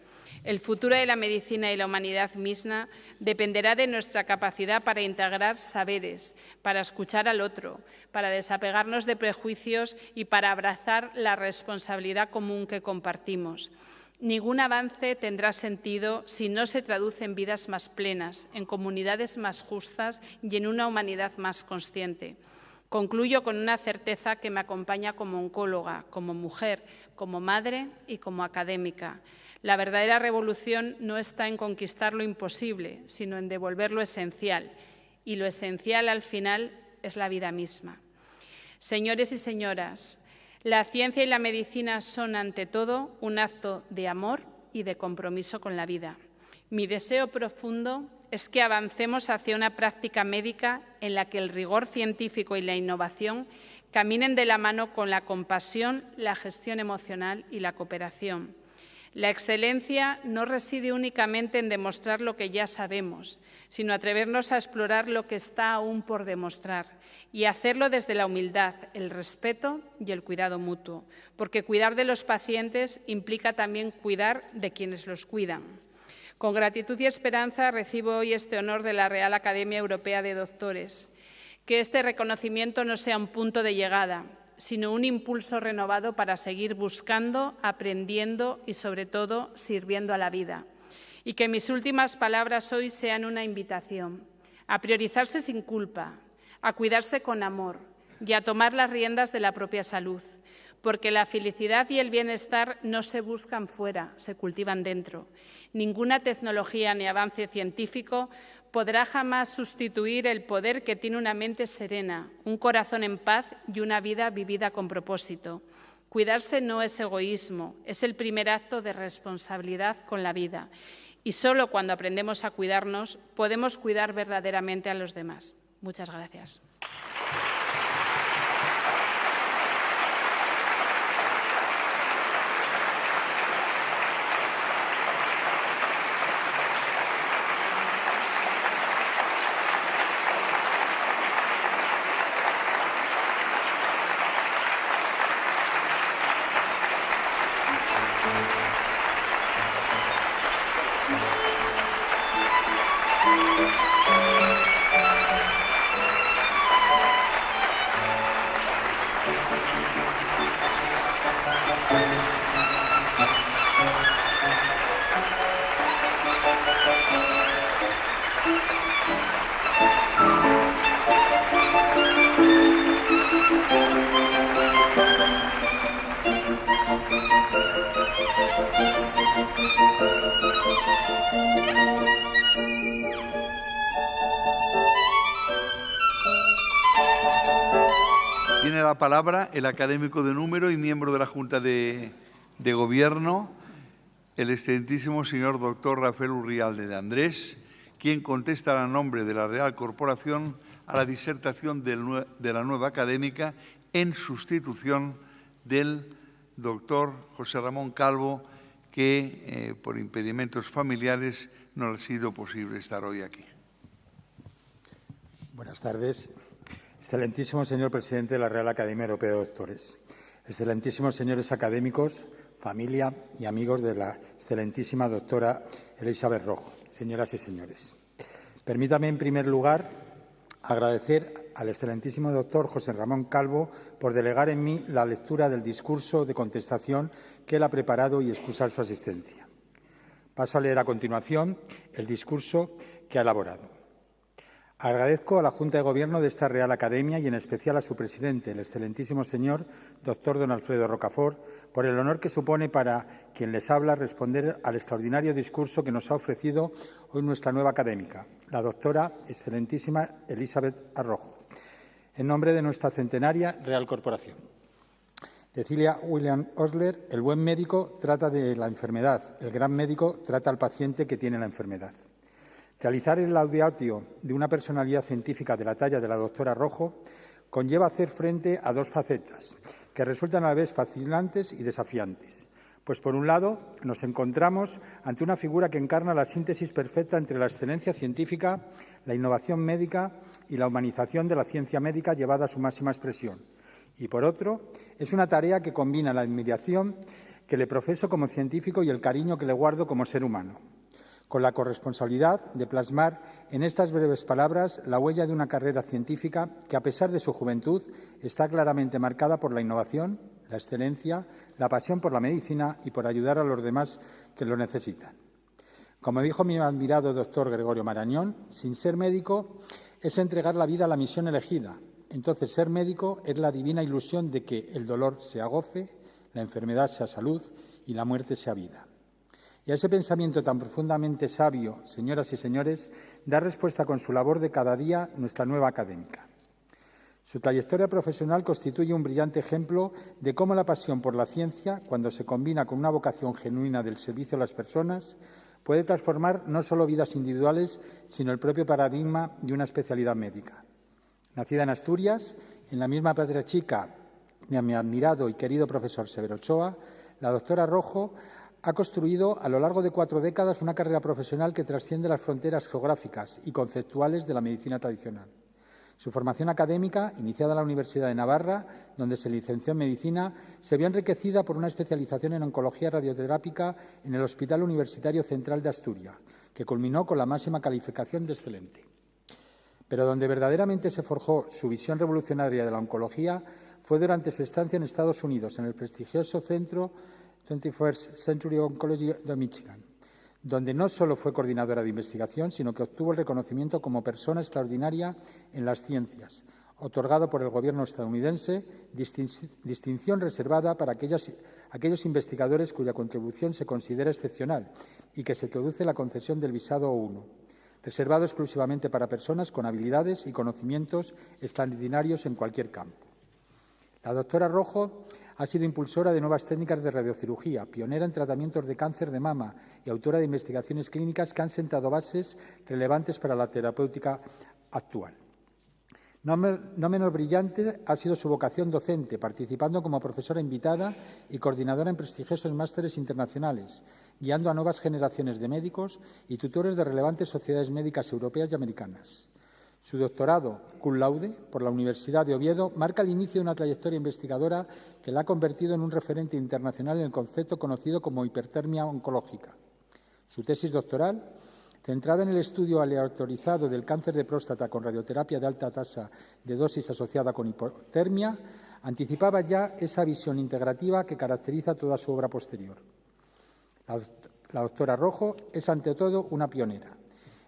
El futuro de la medicina y la humanidad misma dependerá de nuestra capacidad para integrar saberes, para escuchar al otro, para desapegarnos de prejuicios y para abrazar la responsabilidad común que compartimos. Ningún avance tendrá sentido si no se traduce en vidas más plenas, en comunidades más justas y en una humanidad más consciente. Concluyo con una certeza que me acompaña como oncóloga, como mujer, como madre y como académica. La verdadera revolución no está en conquistar lo imposible, sino en devolver lo esencial. Y lo esencial, al final, es la vida misma. Señores y señoras, la ciencia y la medicina son, ante todo, un acto de amor y de compromiso con la vida. Mi deseo profundo es que avancemos hacia una práctica médica en la que el rigor científico y la innovación caminen de la mano con la compasión, la gestión emocional y la cooperación. La excelencia no reside únicamente en demostrar lo que ya sabemos, sino atrevernos a explorar lo que está aún por demostrar y hacerlo desde la humildad, el respeto y el cuidado mutuo, porque cuidar de los pacientes implica también cuidar de quienes los cuidan. Con gratitud y esperanza recibo hoy este honor de la Real Academia Europea de Doctores. Que este reconocimiento no sea un punto de llegada, sino un impulso renovado para seguir buscando, aprendiendo y, sobre todo, sirviendo a la vida. Y que mis últimas palabras hoy sean una invitación a priorizarse sin culpa, a cuidarse con amor y a tomar las riendas de la propia salud, porque la felicidad y el bienestar no se buscan fuera, se cultivan dentro. Ninguna tecnología ni avance científico podrá jamás sustituir el poder que tiene una mente serena, un corazón en paz y una vida vivida con propósito. Cuidarse no es egoísmo, es el primer acto de responsabilidad con la vida. Y solo cuando aprendemos a cuidarnos podemos cuidar verdaderamente a los demás. Muchas gracias.
Tiene la palabra el académico de número y miembro de la Junta de Gobierno, el excelentísimo señor doctor Rafael Urrialde de Andrés, quien contestará a nombre de la Real Corporación a la disertación de la nueva académica en sustitución del doctor José Ramón Calvo, que por impedimentos familiares no ha sido posible estar hoy aquí.
Buenas tardes. Excelentísimo señor presidente de la Real Academia Europea de Doctores, excelentísimos señores académicos, familia y amigos de la excelentísima doctora Elizabeth Rojo, señoras y señores. Permítame, en primer lugar, agradecer al excelentísimo doctor José Ramón Calvo por delegar en mí la lectura del discurso de contestación que él ha preparado y excusar su asistencia. Paso a leer a continuación el discurso que ha elaborado. Agradezco a la Junta de Gobierno de esta Real Academia y en especial a su presidente, el excelentísimo señor doctor don Alfredo Rocafort, por el honor que supone para quien les habla responder al extraordinario discurso que nos ha ofrecido hoy nuestra nueva académica, la doctora excelentísima Elizabeth Arrojo, en nombre de nuestra centenaria Real Corporación. Decía William Osler, el buen médico trata de la enfermedad, el gran médico trata al paciente que tiene la enfermedad. Realizar el audiatio de una personalidad científica de la talla de la doctora Rojo conlleva hacer frente a dos facetas que resultan a la vez fascinantes y desafiantes. Pues, por un lado, nos encontramos ante una figura que encarna la síntesis perfecta entre la excelencia científica, la innovación médica y la humanización de la ciencia médica llevada a su máxima expresión. Y, por otro, es una tarea que combina la admiración que le profeso como científico y el cariño que le guardo como ser humano, con la corresponsabilidad de plasmar en estas breves palabras la huella de una carrera científica que, a pesar de su juventud, está claramente marcada por la innovación, la excelencia, la pasión por la medicina y por ayudar a los demás que lo necesitan. Como dijo mi admirado doctor Gregorio Marañón, sin ser médico es entregar la vida a la misión elegida. Entonces, ser médico es la divina ilusión de que el dolor sea goce, la enfermedad sea salud y la muerte sea vida. Y a ese pensamiento tan profundamente sabio, señoras y señores, da respuesta con su labor de cada día nuestra nueva académica. Su trayectoria profesional constituye un brillante ejemplo de cómo la pasión por la ciencia, cuando se combina con una vocación genuina del servicio a las personas, puede transformar no solo vidas individuales, sino el propio paradigma de una especialidad médica. Nacida en Asturias, en la misma patria chica de mi admirado y querido profesor Severo Ochoa, la doctora Rojo ha construido a lo largo de 4 décadas una carrera profesional que trasciende las fronteras geográficas y conceptuales de la medicina tradicional. Su formación académica, iniciada en la Universidad de Navarra, donde se licenció en Medicina, se vio enriquecida por una especialización en oncología radioterápica en el Hospital Universitario Central de Asturias, que culminó con la máxima calificación de excelente. Pero donde verdaderamente se forjó su visión revolucionaria de la oncología fue durante su estancia en Estados Unidos, en el prestigioso centro 21st Century Oncology de Michigan, donde no solo fue coordinadora de investigación, sino que obtuvo el reconocimiento como persona extraordinaria en las ciencias, otorgado por el Gobierno estadounidense, distinción reservada para aquellos investigadores cuya contribución se considera excepcional y que se introduce la concesión del visado O1, reservado exclusivamente para personas con habilidades y conocimientos extraordinarios en cualquier campo. La doctora Rojo ha sido impulsora de nuevas técnicas de radiocirugía, pionera en tratamientos de cáncer de mama y autora de investigaciones clínicas que han sentado bases relevantes para la terapéutica actual. No menos brillante ha sido su vocación docente, participando como profesora invitada y coordinadora en prestigiosos másteres internacionales, guiando a nuevas generaciones de médicos y tutores de relevantes sociedades médicas europeas y americanas. Su doctorado, cum laude, por la Universidad de Oviedo, marca el inicio de una trayectoria investigadora que la ha convertido en un referente internacional en el concepto conocido como hipertermia oncológica. Su tesis doctoral, centrada en el estudio aleatorizado del cáncer de próstata con radioterapia de alta tasa de dosis asociada con hipotermia, anticipaba ya esa visión integrativa que caracteriza toda su obra posterior. La doctora Rojo es, ante todo, una pionera.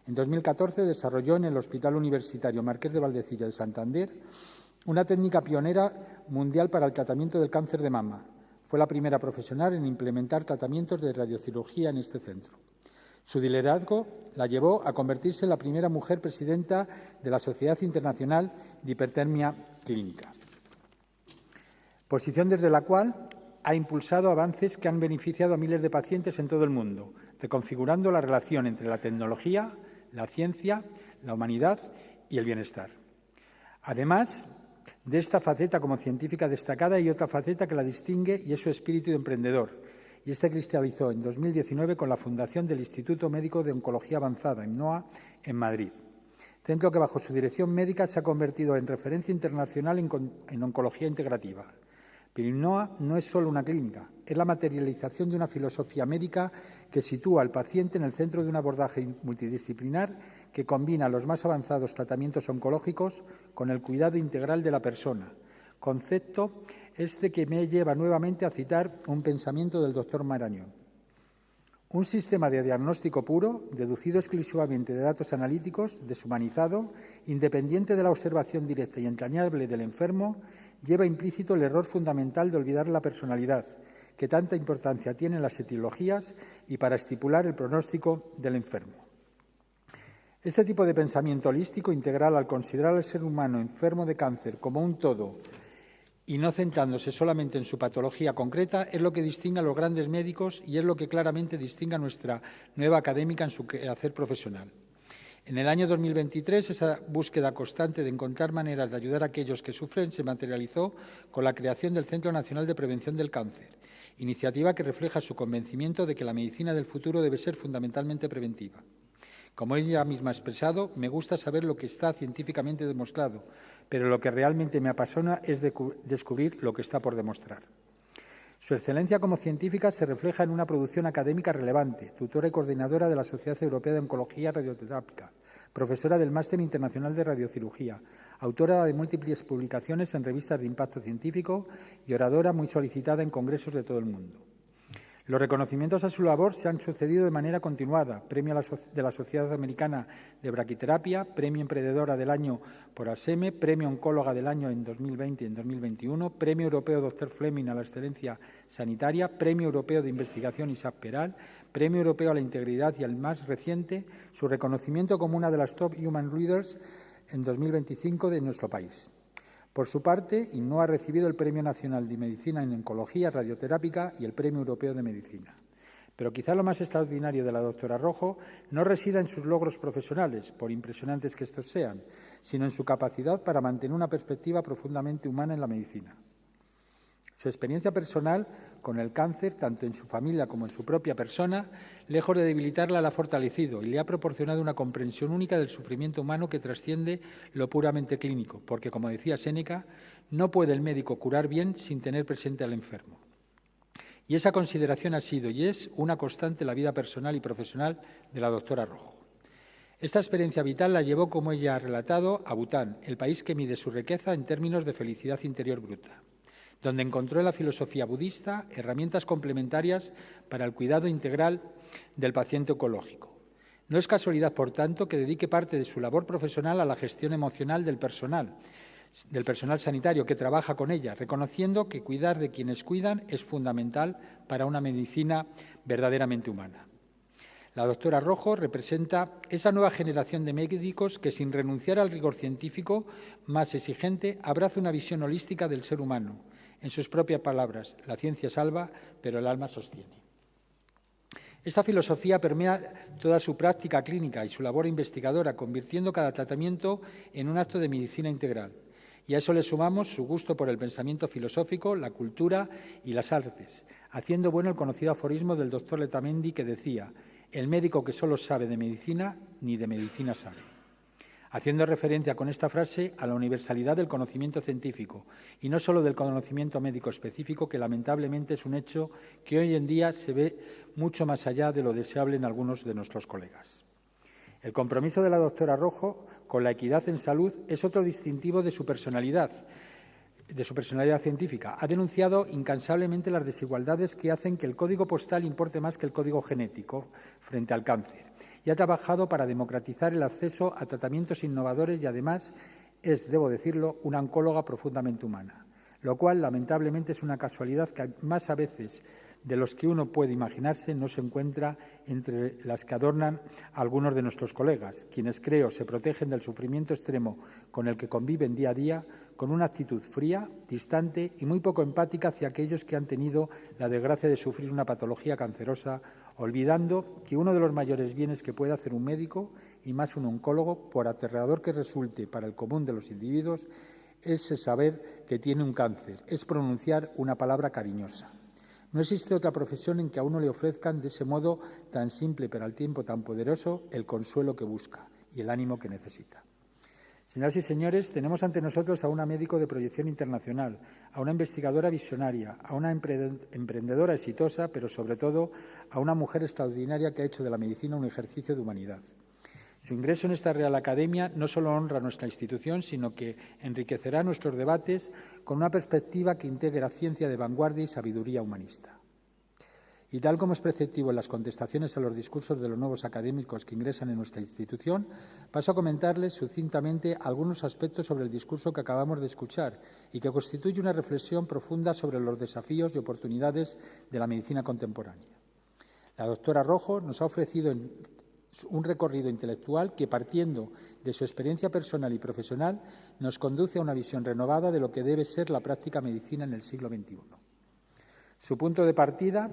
En 2014 desarrolló en el Hospital Universitario Marqués de Valdecilla de Santander una técnica pionera mundial para el tratamiento del cáncer de mama. Fue la primera profesional en implementar tratamientos de radiocirugía en este centro. Su liderazgo la llevó a convertirse en la primera mujer presidenta de la Sociedad Internacional de Hipertermia Clínica, posición desde la cual ha impulsado avances que han beneficiado a miles de pacientes en todo el mundo, reconfigurando la relación entre la tecnología, la ciencia, la humanidad y el bienestar. Además, De esta faceta como científica destacada hay otra faceta que la distingue y es su espíritu de emprendedor. Y este cristalizó en 2019 con la fundación del Instituto Médico de Oncología Avanzada, IMNOA, en Madrid. Centro que bajo su dirección médica se ha convertido en referencia internacional en oncología integrativa. Pero IMNOA no es solo una clínica, es la materialización de una filosofía médica que sitúa al paciente en el centro de un abordaje multidisciplinar que combina los más avanzados tratamientos oncológicos con el cuidado integral de la persona. Concepto este que me lleva nuevamente a citar un pensamiento del doctor Marañón. Un sistema de diagnóstico puro, deducido exclusivamente de datos analíticos, deshumanizado, independiente de la observación directa y entrañable del enfermo, lleva implícito el error fundamental de olvidar la personalidad, que tanta importancia tiene en las etiologías y para estipular el pronóstico del enfermo. Este tipo de pensamiento holístico integral, al considerar al ser humano enfermo de cáncer como un todo y no centrándose solamente en su patología concreta, es lo que distingue a los grandes médicos y es lo que claramente distingue a nuestra nueva académica en su quehacer profesional. En el año 2023, esa búsqueda constante de encontrar maneras de ayudar a aquellos que sufren se materializó con la creación del Centro Nacional de Prevención del Cáncer, iniciativa que refleja su convencimiento de que la medicina del futuro debe ser fundamentalmente preventiva. Como ella misma ha expresado, me gusta saber lo que está científicamente demostrado, pero lo que realmente me apasiona es descubrir lo que está por demostrar. Su excelencia como científica se refleja en una producción académica relevante, tutora y coordinadora de la Sociedad Europea de Oncología Radioterápica, profesora del Máster Internacional de Radiocirugía, autora de múltiples publicaciones en revistas de impacto científico y oradora muy solicitada en congresos de todo el mundo. Los reconocimientos a su labor se han sucedido de manera continuada. Premio de la Sociedad Americana de Braquiterapia, Premio Emprendedora del Año por ASEME, Premio Oncóloga del Año en 2020 y en 2021, Premio Europeo Dr. Fleming a la Excelencia Sanitaria, Premio Europeo de Investigación Isaac Peral, Premio Europeo a la Integridad y, el más reciente, su reconocimiento como una de las Top Human Leaders en 2025 de nuestro país. Por su parte, IMNOA ha recibido el Premio Nacional de Medicina en Oncología Radioterápica y el Premio Europeo de Medicina. Pero quizá lo más extraordinario de la doctora Rojo no resida en sus logros profesionales, por impresionantes que estos sean, sino en su capacidad para mantener una perspectiva profundamente humana en la medicina. Su experiencia personal con el cáncer, tanto en su familia como en su propia persona, lejos de debilitarla, la ha fortalecido y le ha proporcionado una comprensión única del sufrimiento humano que trasciende lo puramente clínico, porque, como decía Séneca, no puede el médico curar bien sin tener presente al enfermo. Y esa consideración ha sido y es una constante en la vida personal y profesional de la doctora Rojo. Esta experiencia vital la llevó, como ella ha relatado, a Bután, el país que mide su riqueza en términos de felicidad interior bruta, donde encontró en la filosofía budista herramientas complementarias para el cuidado integral del paciente oncológico. No es casualidad, por tanto, que dedique parte de su labor profesional a la gestión emocional del personal sanitario que trabaja con ella, reconociendo que cuidar de quienes cuidan es fundamental para una medicina verdaderamente humana. La doctora Rojo representa esa nueva generación de médicos que, sin renunciar al rigor científico más exigente, abraza una visión holística del ser humano. En sus propias palabras, la ciencia salva, pero el alma sostiene. Esta filosofía permea toda su práctica clínica y su labor investigadora, convirtiendo cada tratamiento en un acto de medicina integral. Y a eso le sumamos su gusto por el pensamiento filosófico, la cultura y las artes, haciendo bueno el conocido aforismo del doctor Letamendi que decía: «El médico que solo sabe de medicina, ni de medicina sabe», haciendo referencia con esta frase a la universalidad del conocimiento científico y no solo del conocimiento médico específico, que lamentablemente es un hecho que hoy en día se ve mucho más allá de lo deseable en algunos de nuestros colegas. El compromiso de la doctora Rojo con la equidad en salud es otro distintivo de su personalidad científica. Ha denunciado incansablemente las desigualdades que hacen que el código postal importe más que el código genético frente al cáncer, y ha trabajado para democratizar el acceso a tratamientos innovadores y, además, es, debo decirlo, una oncóloga profundamente humana, lo cual, lamentablemente, es una casualidad que más a veces de los que uno puede imaginarse no se encuentra entre las que adornan a algunos de nuestros colegas, quienes, creo, se protegen del sufrimiento extremo con el que conviven día a día con una actitud fría, distante y muy poco empática hacia aquellos que han tenido la desgracia de sufrir una patología cancerosa, olvidando que uno de los mayores bienes que puede hacer un médico, y más un oncólogo, por aterrador que resulte para el común de los individuos, es saber que tiene un cáncer, es pronunciar una palabra cariñosa. No existe otra profesión en que a uno le ofrezcan de ese modo tan simple pero al tiempo tan poderoso el consuelo que busca y el ánimo que necesita. Señoras y señores, tenemos ante nosotros a una médico de proyección internacional, a una investigadora visionaria, a una emprendedora exitosa, pero sobre todo a una mujer extraordinaria que ha hecho de la medicina un ejercicio de humanidad. Su ingreso en esta Real Academia no solo honra nuestra institución, sino que enriquecerá nuestros debates con una perspectiva que integra ciencia de vanguardia y sabiduría humanista. Y tal como es preceptivo en las contestaciones a los discursos de los nuevos académicos que ingresan en nuestra institución, paso a comentarles sucintamente algunos aspectos sobre el discurso que acabamos de escuchar y que constituye una reflexión profunda sobre los desafíos y oportunidades de la medicina contemporánea. La doctora Rojo nos ha ofrecido un recorrido intelectual que, partiendo de su experiencia personal y profesional, nos conduce a una visión renovada de lo que debe ser la práctica medicina en el siglo XXI. Su punto de partida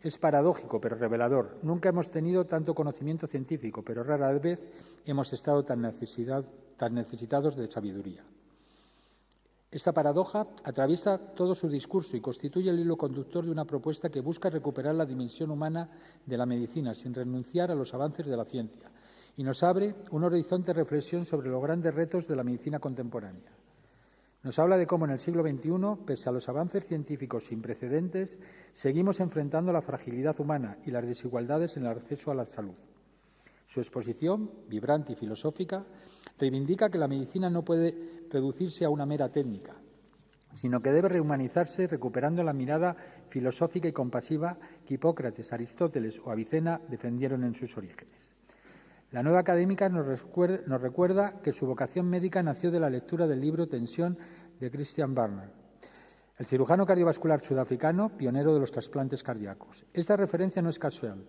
es paradójico, pero revelador. Nunca hemos tenido tanto conocimiento científico, pero rara vez hemos estado tan necesitados de sabiduría. Esta paradoja atraviesa todo su discurso y constituye el hilo conductor de una propuesta que busca recuperar la dimensión humana de la medicina sin renunciar a los avances de la ciencia y nos abre un horizonte de reflexión sobre los grandes retos de la medicina contemporánea. Nos habla de cómo en el siglo XXI, pese a los avances científicos sin precedentes, seguimos enfrentando la fragilidad humana y las desigualdades en el acceso a la salud. Su exposición, vibrante y filosófica, reivindica que la medicina no puede reducirse a una mera técnica, sino que debe rehumanizarse recuperando la mirada filosófica y compasiva que Hipócrates, Aristóteles o Avicena defendieron en sus orígenes. La nueva académica nos recuerda que su vocación médica nació de la lectura del libro Tensión de Christian Barnard, el cirujano cardiovascular sudafricano, pionero de los trasplantes cardíacos. Esta referencia no es casual.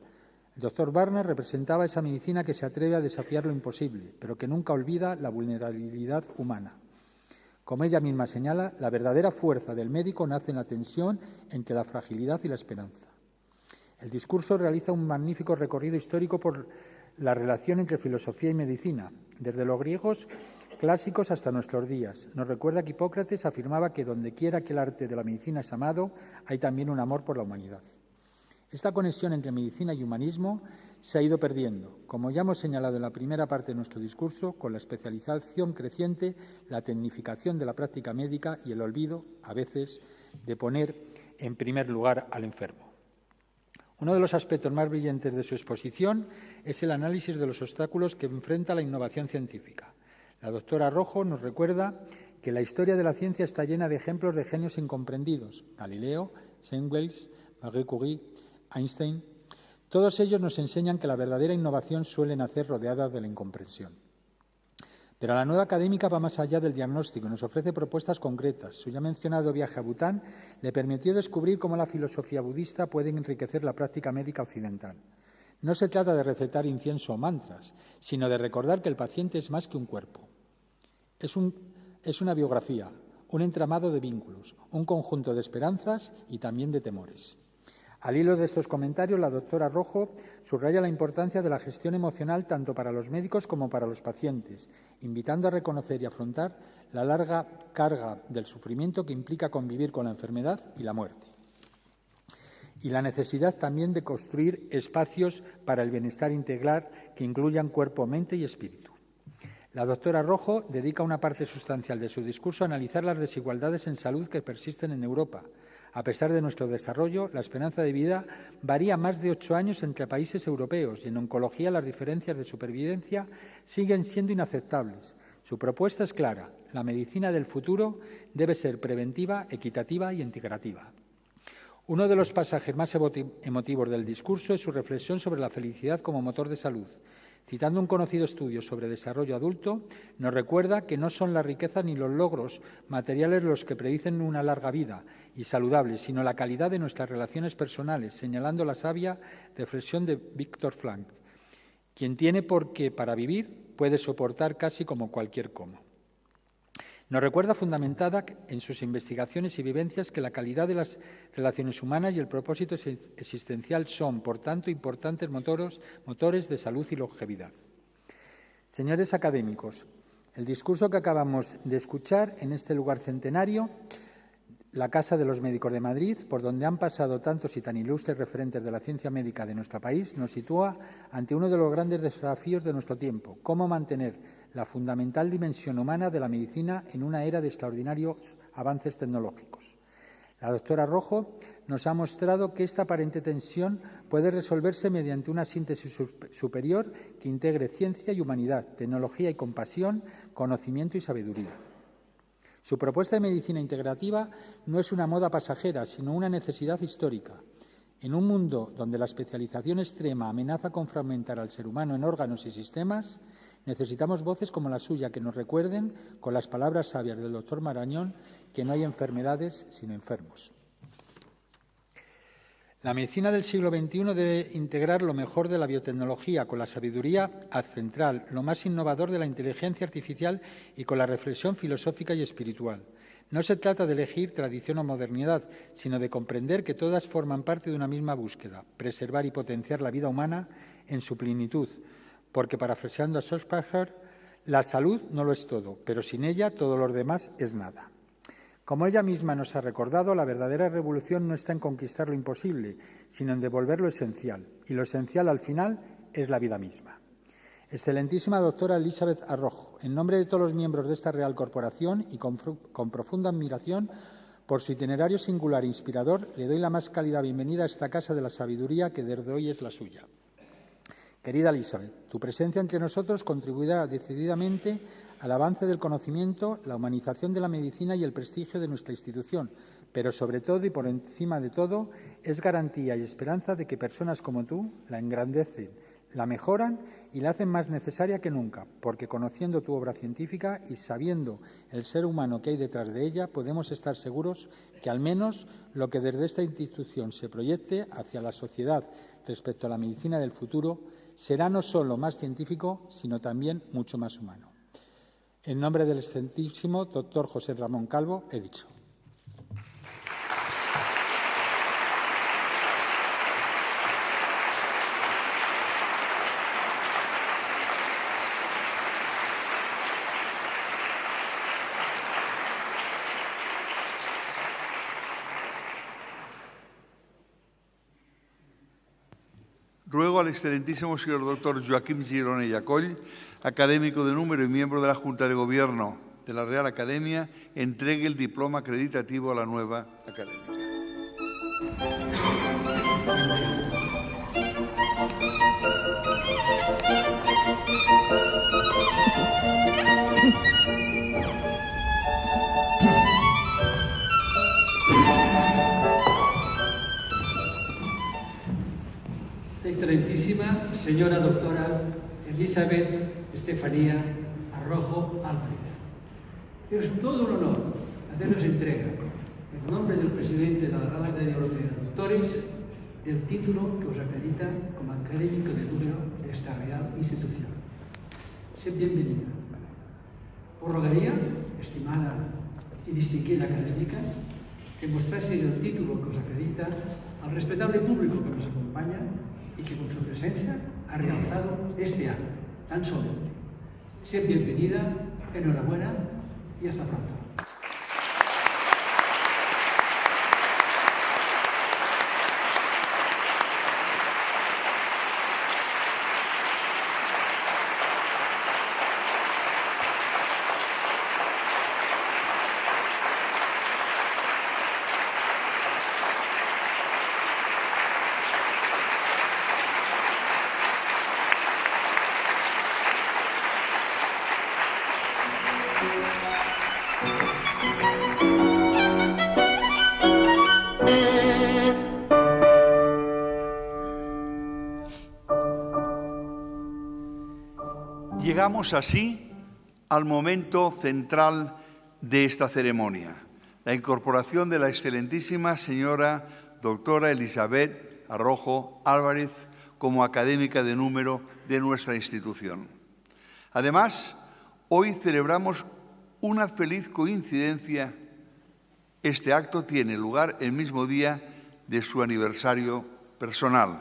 El doctor Barnard representaba esa medicina que se atreve a desafiar lo imposible, pero que nunca olvida la vulnerabilidad humana. Como ella misma señala, la verdadera fuerza del médico nace en la tensión entre la fragilidad y la esperanza. El discurso realiza un magnífico recorrido histórico por la relación entre filosofía y medicina, desde los griegos clásicos hasta nuestros días. Nos recuerda que Hipócrates afirmaba que donde quiera que el arte de la medicina es amado, hay también un amor por la humanidad. Esta conexión entre medicina y humanismo se ha ido perdiendo, como ya hemos señalado en la primera parte de nuestro discurso, con la especialización creciente, la tecnificación de la práctica médica y el olvido, a veces, de poner en primer lugar al enfermo. Uno de los aspectos más brillantes de su exposición es el análisis de los obstáculos que enfrenta la innovación científica. La doctora Rojo nos recuerda que la historia de la ciencia está llena de ejemplos de genios incomprendidos. Galileo, Semmelweis, Marie Curie, Einstein. Todos ellos nos enseñan que la verdadera innovación suele nacer rodeada de la incomprensión. Pero la nueva académica va más allá del diagnóstico y nos ofrece propuestas concretas. Su ya mencionado viaje a Bután le permitió descubrir cómo la filosofía budista puede enriquecer la práctica médica occidental. No se trata de recetar incienso o mantras, sino de recordar que el paciente es más que un cuerpo. Es una biografía, un entramado de vínculos, un conjunto de esperanzas y también de temores. Al hilo de estos comentarios, la doctora Rojo subraya la importancia de la gestión emocional tanto para los médicos como para los pacientes, invitando a reconocer y afrontar la larga carga del sufrimiento que implica convivir con la enfermedad y la muerte. Y la necesidad también de construir espacios para el bienestar integral que incluyan cuerpo, mente y espíritu. La doctora Rojo dedica una parte sustancial de su discurso a analizar las desigualdades en salud que persisten en Europa. A pesar de nuestro desarrollo, la esperanza de vida varía más de 8 años entre países europeos y en oncología las diferencias de supervivencia siguen siendo inaceptables. Su propuesta es clara: la medicina del futuro debe ser preventiva, equitativa y integrativa. Uno de los pasajes más emotivos del discurso es su reflexión sobre la felicidad como motor de salud. Citando un conocido estudio sobre desarrollo adulto, nos recuerda que no son la riqueza ni los logros materiales los que predicen una larga vida y saludable, sino la calidad de nuestras relaciones personales, señalando la sabia reflexión de Viktor Frankl: quien tiene porque para vivir puede soportar casi como cualquier cómo. Nos recuerda fundamentada en sus investigaciones y vivencias que la calidad de las relaciones humanas y el propósito existencial son, por tanto, importantes motores de salud y longevidad. Señores académicos, El discurso que acabamos de escuchar en este lugar centenario, la Casa de los Médicos de Madrid, por donde han pasado tantos y tan ilustres referentes de la ciencia médica de nuestro país, nos sitúa ante uno de los grandes desafíos de nuestro tiempo: cómo mantener la fundamental dimensión humana de la medicina en una era de extraordinarios avances tecnológicos. La doctora Rojo nos ha mostrado que esta aparente tensión puede resolverse mediante una síntesis superior que integre ciencia y humanidad, tecnología y compasión, conocimiento y sabiduría. Su propuesta de medicina integrativa no es una moda pasajera, sino una necesidad histórica. En un mundo donde la especialización extrema amenaza con fragmentar al ser humano en órganos y sistemas, necesitamos voces como la suya que nos recuerden, con las palabras sabias del doctor Marañón, que no hay enfermedades sino enfermos. La medicina del siglo XXI debe integrar lo mejor de la biotecnología con la sabiduría central, lo más innovador de la inteligencia artificial y con la reflexión filosófica y espiritual. No se trata de elegir tradición o modernidad, sino de comprender que todas forman parte de una misma búsqueda: preservar y potenciar la vida humana en su plenitud, porque, parafraseando a Schopenhauer, la salud no lo es todo, pero sin ella todo lo demás es nada. Como ella misma nos ha recordado, la verdadera revolución no está en conquistar lo imposible, sino en devolver lo esencial. Y lo esencial, al final, es la vida misma. Excelentísima doctora Elisabet Arrojo, en nombre de todos los miembros de esta Real Corporación y con profunda admiración por su itinerario singular e inspirador, le doy la más cálida bienvenida a esta Casa de la Sabiduría que desde hoy es la suya. Querida Elisabet, tu presencia entre nosotros contribuirá decididamente al avance del conocimiento, la humanización de la medicina y el prestigio de nuestra institución, pero sobre todo y por encima de todo es garantía y esperanza de que personas como tú la engrandecen, la mejoran y la hacen más necesaria que nunca, porque conociendo tu obra científica y sabiendo el ser humano que hay detrás de ella, podemos estar seguros que al menos lo que desde esta institución se proyecte hacia la sociedad respecto a la medicina del futuro será no solo más científico, sino también mucho más humano. En nombre del excelentísimo doctor José Ramón Calvo, he dicho.
Ruego al excelentísimo señor doctor Joaquim Girona y Acoll, académico de número y miembro de la Junta de Gobierno de la Real Academia, entregue el diploma acreditativo a la nueva académica.
Excelentísima señora doctora Elisabet Estefanía Arrojo Álvarez. Es todo un honor hacernos entrega, en nombre del presidente de la Real Academia Europea de Doctores, del título que os acredita como académico de número de esta real institución. Sed bienvenida. Os rogaría, estimada y distinguida académica, que mostraseis el título que os acredita al respetable público que nos acompaña y que con su presencia ha realzado este acto tan solemne. Sed bienvenida, enhorabuena y hasta pronto.
Llegamos así al momento central de esta ceremonia, la incorporación de la excelentísima señora doctora Elisabet Arrojo Álvarez como académica de número de nuestra institución. Además, hoy celebramos una feliz coincidencia. Este acto tiene lugar el mismo día de su aniversario personal.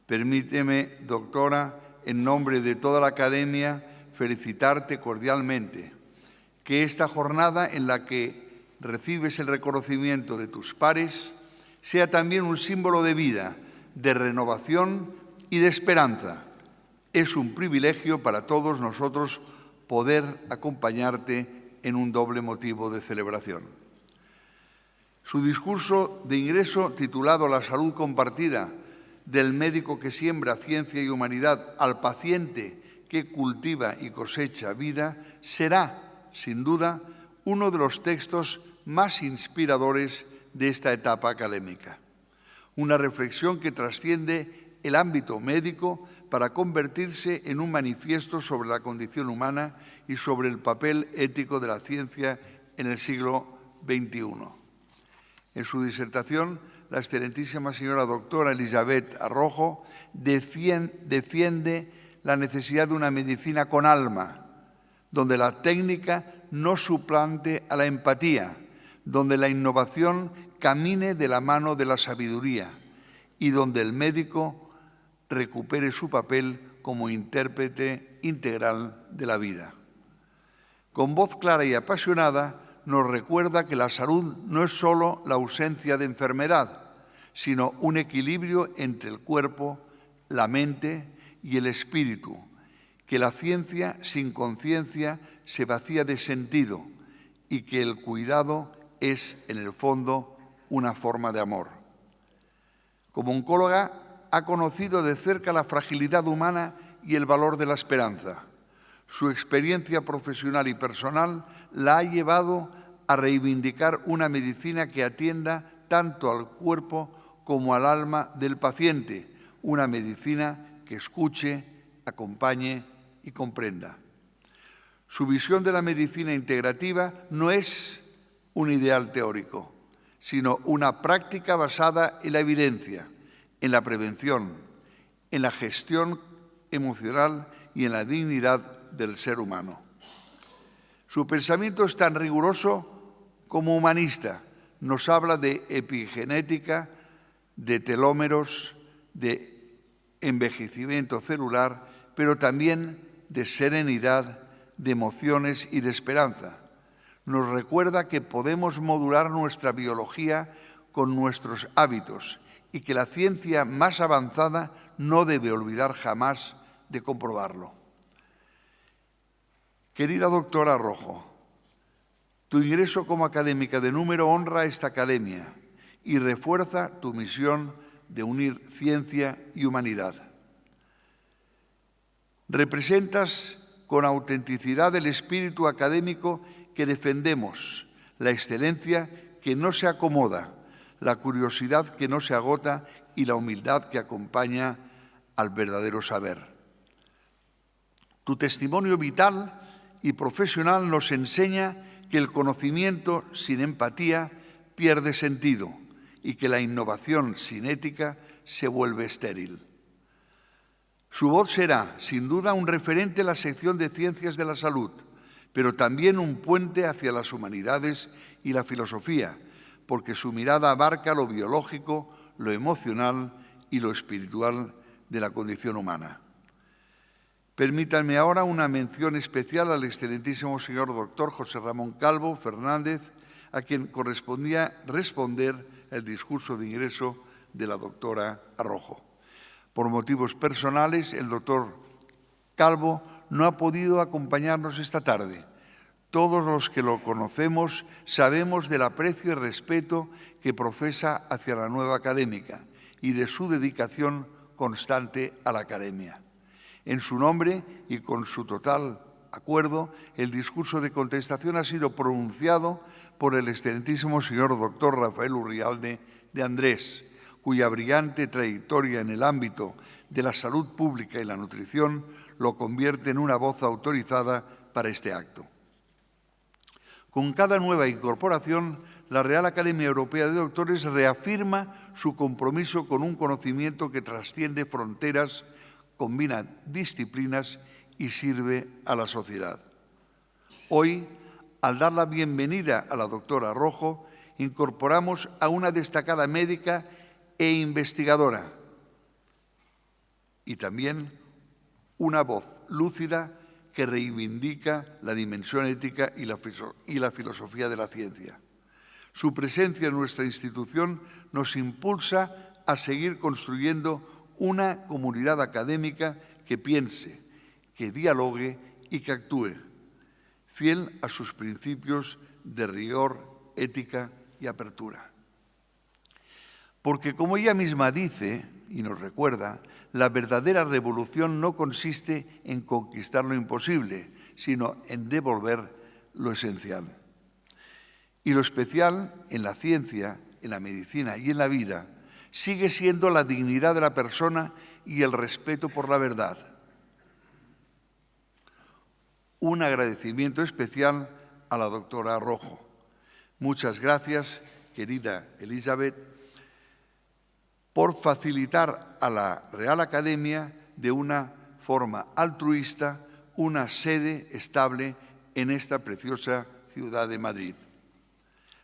Permíteme, doctora, en nombre de toda la Academia, felicitarte cordialmente. Que esta jornada en la que recibes el reconocimiento de tus pares sea también un símbolo de vida, de renovación y de esperanza. Es un privilegio para todos nosotros poder acompañarte en un doble motivo de celebración. Su discurso de ingreso, titulado La salud compartida, del médico que siembra ciencia y humanidad al paciente que cultiva y cosecha vida, será, sin duda, uno de los textos más inspiradores de esta etapa académica. Una reflexión que trasciende el ámbito médico para convertirse en un manifiesto sobre la condición humana y sobre el papel ético de la ciencia en el siglo XXI. En su disertación, la excelentísima señora doctora Elisabet Arrojo defiende la necesidad de una medicina con alma, donde la técnica no suplante a la empatía, donde la innovación camine de la mano de la sabiduría y donde el médico recupere su papel como intérprete integral de la vida. Con voz clara y apasionada, nos recuerda que la salud no es solo la ausencia de enfermedad, sino un equilibrio entre el cuerpo, la mente y el espíritu, que la ciencia sin conciencia se vacía de sentido y que el cuidado es, en el fondo, una forma de amor. Como oncóloga, ha conocido de cerca la fragilidad humana y el valor de la esperanza. Su experiencia profesional y personal la ha llevado a reivindicar una medicina que atienda tanto al cuerpo como al alma del paciente, una medicina que escuche, acompañe y comprenda. Su visión de la medicina integrativa no es un ideal teórico, sino una práctica basada en la evidencia, en la prevención, en la gestión emocional y en la dignidad del ser humano. Su pensamiento es tan riguroso como humanista. Nos habla de epigenética, de telómeros, de envejecimiento celular, pero también de serenidad, de emociones y de esperanza. Nos recuerda que podemos modular nuestra biología con nuestros hábitos y que la ciencia más avanzada no debe olvidar jamás de comprobarlo. Querida doctora Arrojo, tu ingreso como académica de número honra a esta academia y refuerza tu misión de unir ciencia y humanidad. Representas con autenticidad el espíritu académico que defendemos, la excelencia que no se acomoda, la curiosidad que no se agota y la humildad que acompaña al verdadero saber. Tu testimonio vital y profesional nos enseña que el conocimiento sin empatía pierde sentido y que la innovación sin ética se vuelve estéril. Su voz será, sin duda, un referente en la sección de Ciencias de la Salud, pero también un puente hacia las humanidades y la filosofía, porque su mirada abarca lo biológico, lo emocional y lo espiritual de la condición humana. Permítanme ahora una mención especial al excelentísimo señor doctor José Ramón Calvo Fernández, a quien correspondía responder el discurso de ingreso de la doctora Arrojo. Por motivos personales, el doctor Calvo no ha podido acompañarnos esta tarde. Todos los que lo conocemos sabemos del aprecio y respeto que profesa hacia la nueva académica y de su dedicación constante a la academia. En su nombre y con su total acuerdo, el discurso de contestación ha sido pronunciado por el excelentísimo señor doctor Rafael Urrialde de Andrés, cuya brillante trayectoria en el ámbito de la salud pública y la nutrición lo convierte en una voz autorizada para este acto. Con cada nueva incorporación, la Real Academia Europea de Doctores reafirma su compromiso con un conocimiento que trasciende fronteras, combina disciplinas y sirve a la sociedad. Hoy, al dar la bienvenida a la doctora Arrojo, incorporamos a una destacada médica e investigadora y también una voz lúcida que reivindica la dimensión ética y la filosofía de la ciencia. Su presencia en nuestra institución nos impulsa a seguir construyendo una comunidad académica que piense, que dialogue y que actúe, fiel a sus principios de rigor, ética y apertura. Porque, como ella misma dice y nos recuerda, la verdadera revolución no consiste en conquistar lo imposible, sino en devolver lo esencial. Y lo especial en la ciencia, en la medicina y en la vida sigue siendo la dignidad de la persona y el respeto por la verdad. Un agradecimiento especial a la doctora Rojo. Muchas gracias, querida Elizabeth, por facilitar a la Real Academia de una forma altruista una sede estable en esta preciosa ciudad de Madrid.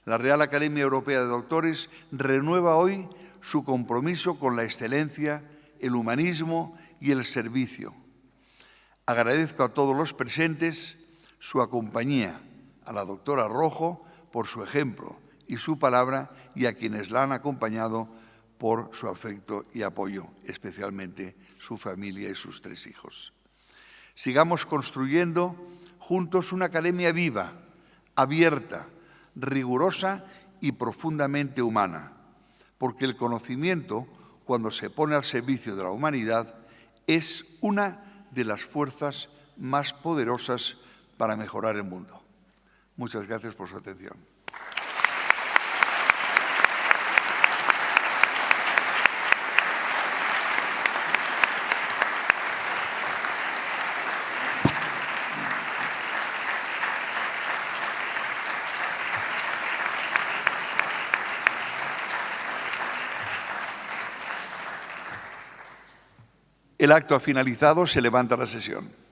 La Real Academia Europea de Doctores renueva hoy su compromiso con la excelencia, el humanismo y el servicio. Agradezco a todos los presentes su compañía, a la doctora Rojo por su ejemplo y su palabra, y a quienes la han acompañado por su afecto y apoyo, especialmente su familia y sus 3 hijos. Sigamos construyendo juntos una academia viva, abierta, rigurosa y profundamente humana, porque el conocimiento, cuando se pone al servicio de la humanidad, es una de las fuerzas más poderosas para mejorar el mundo. Muchas gracias por su atención. El acto ha finalizado, se levanta la sesión.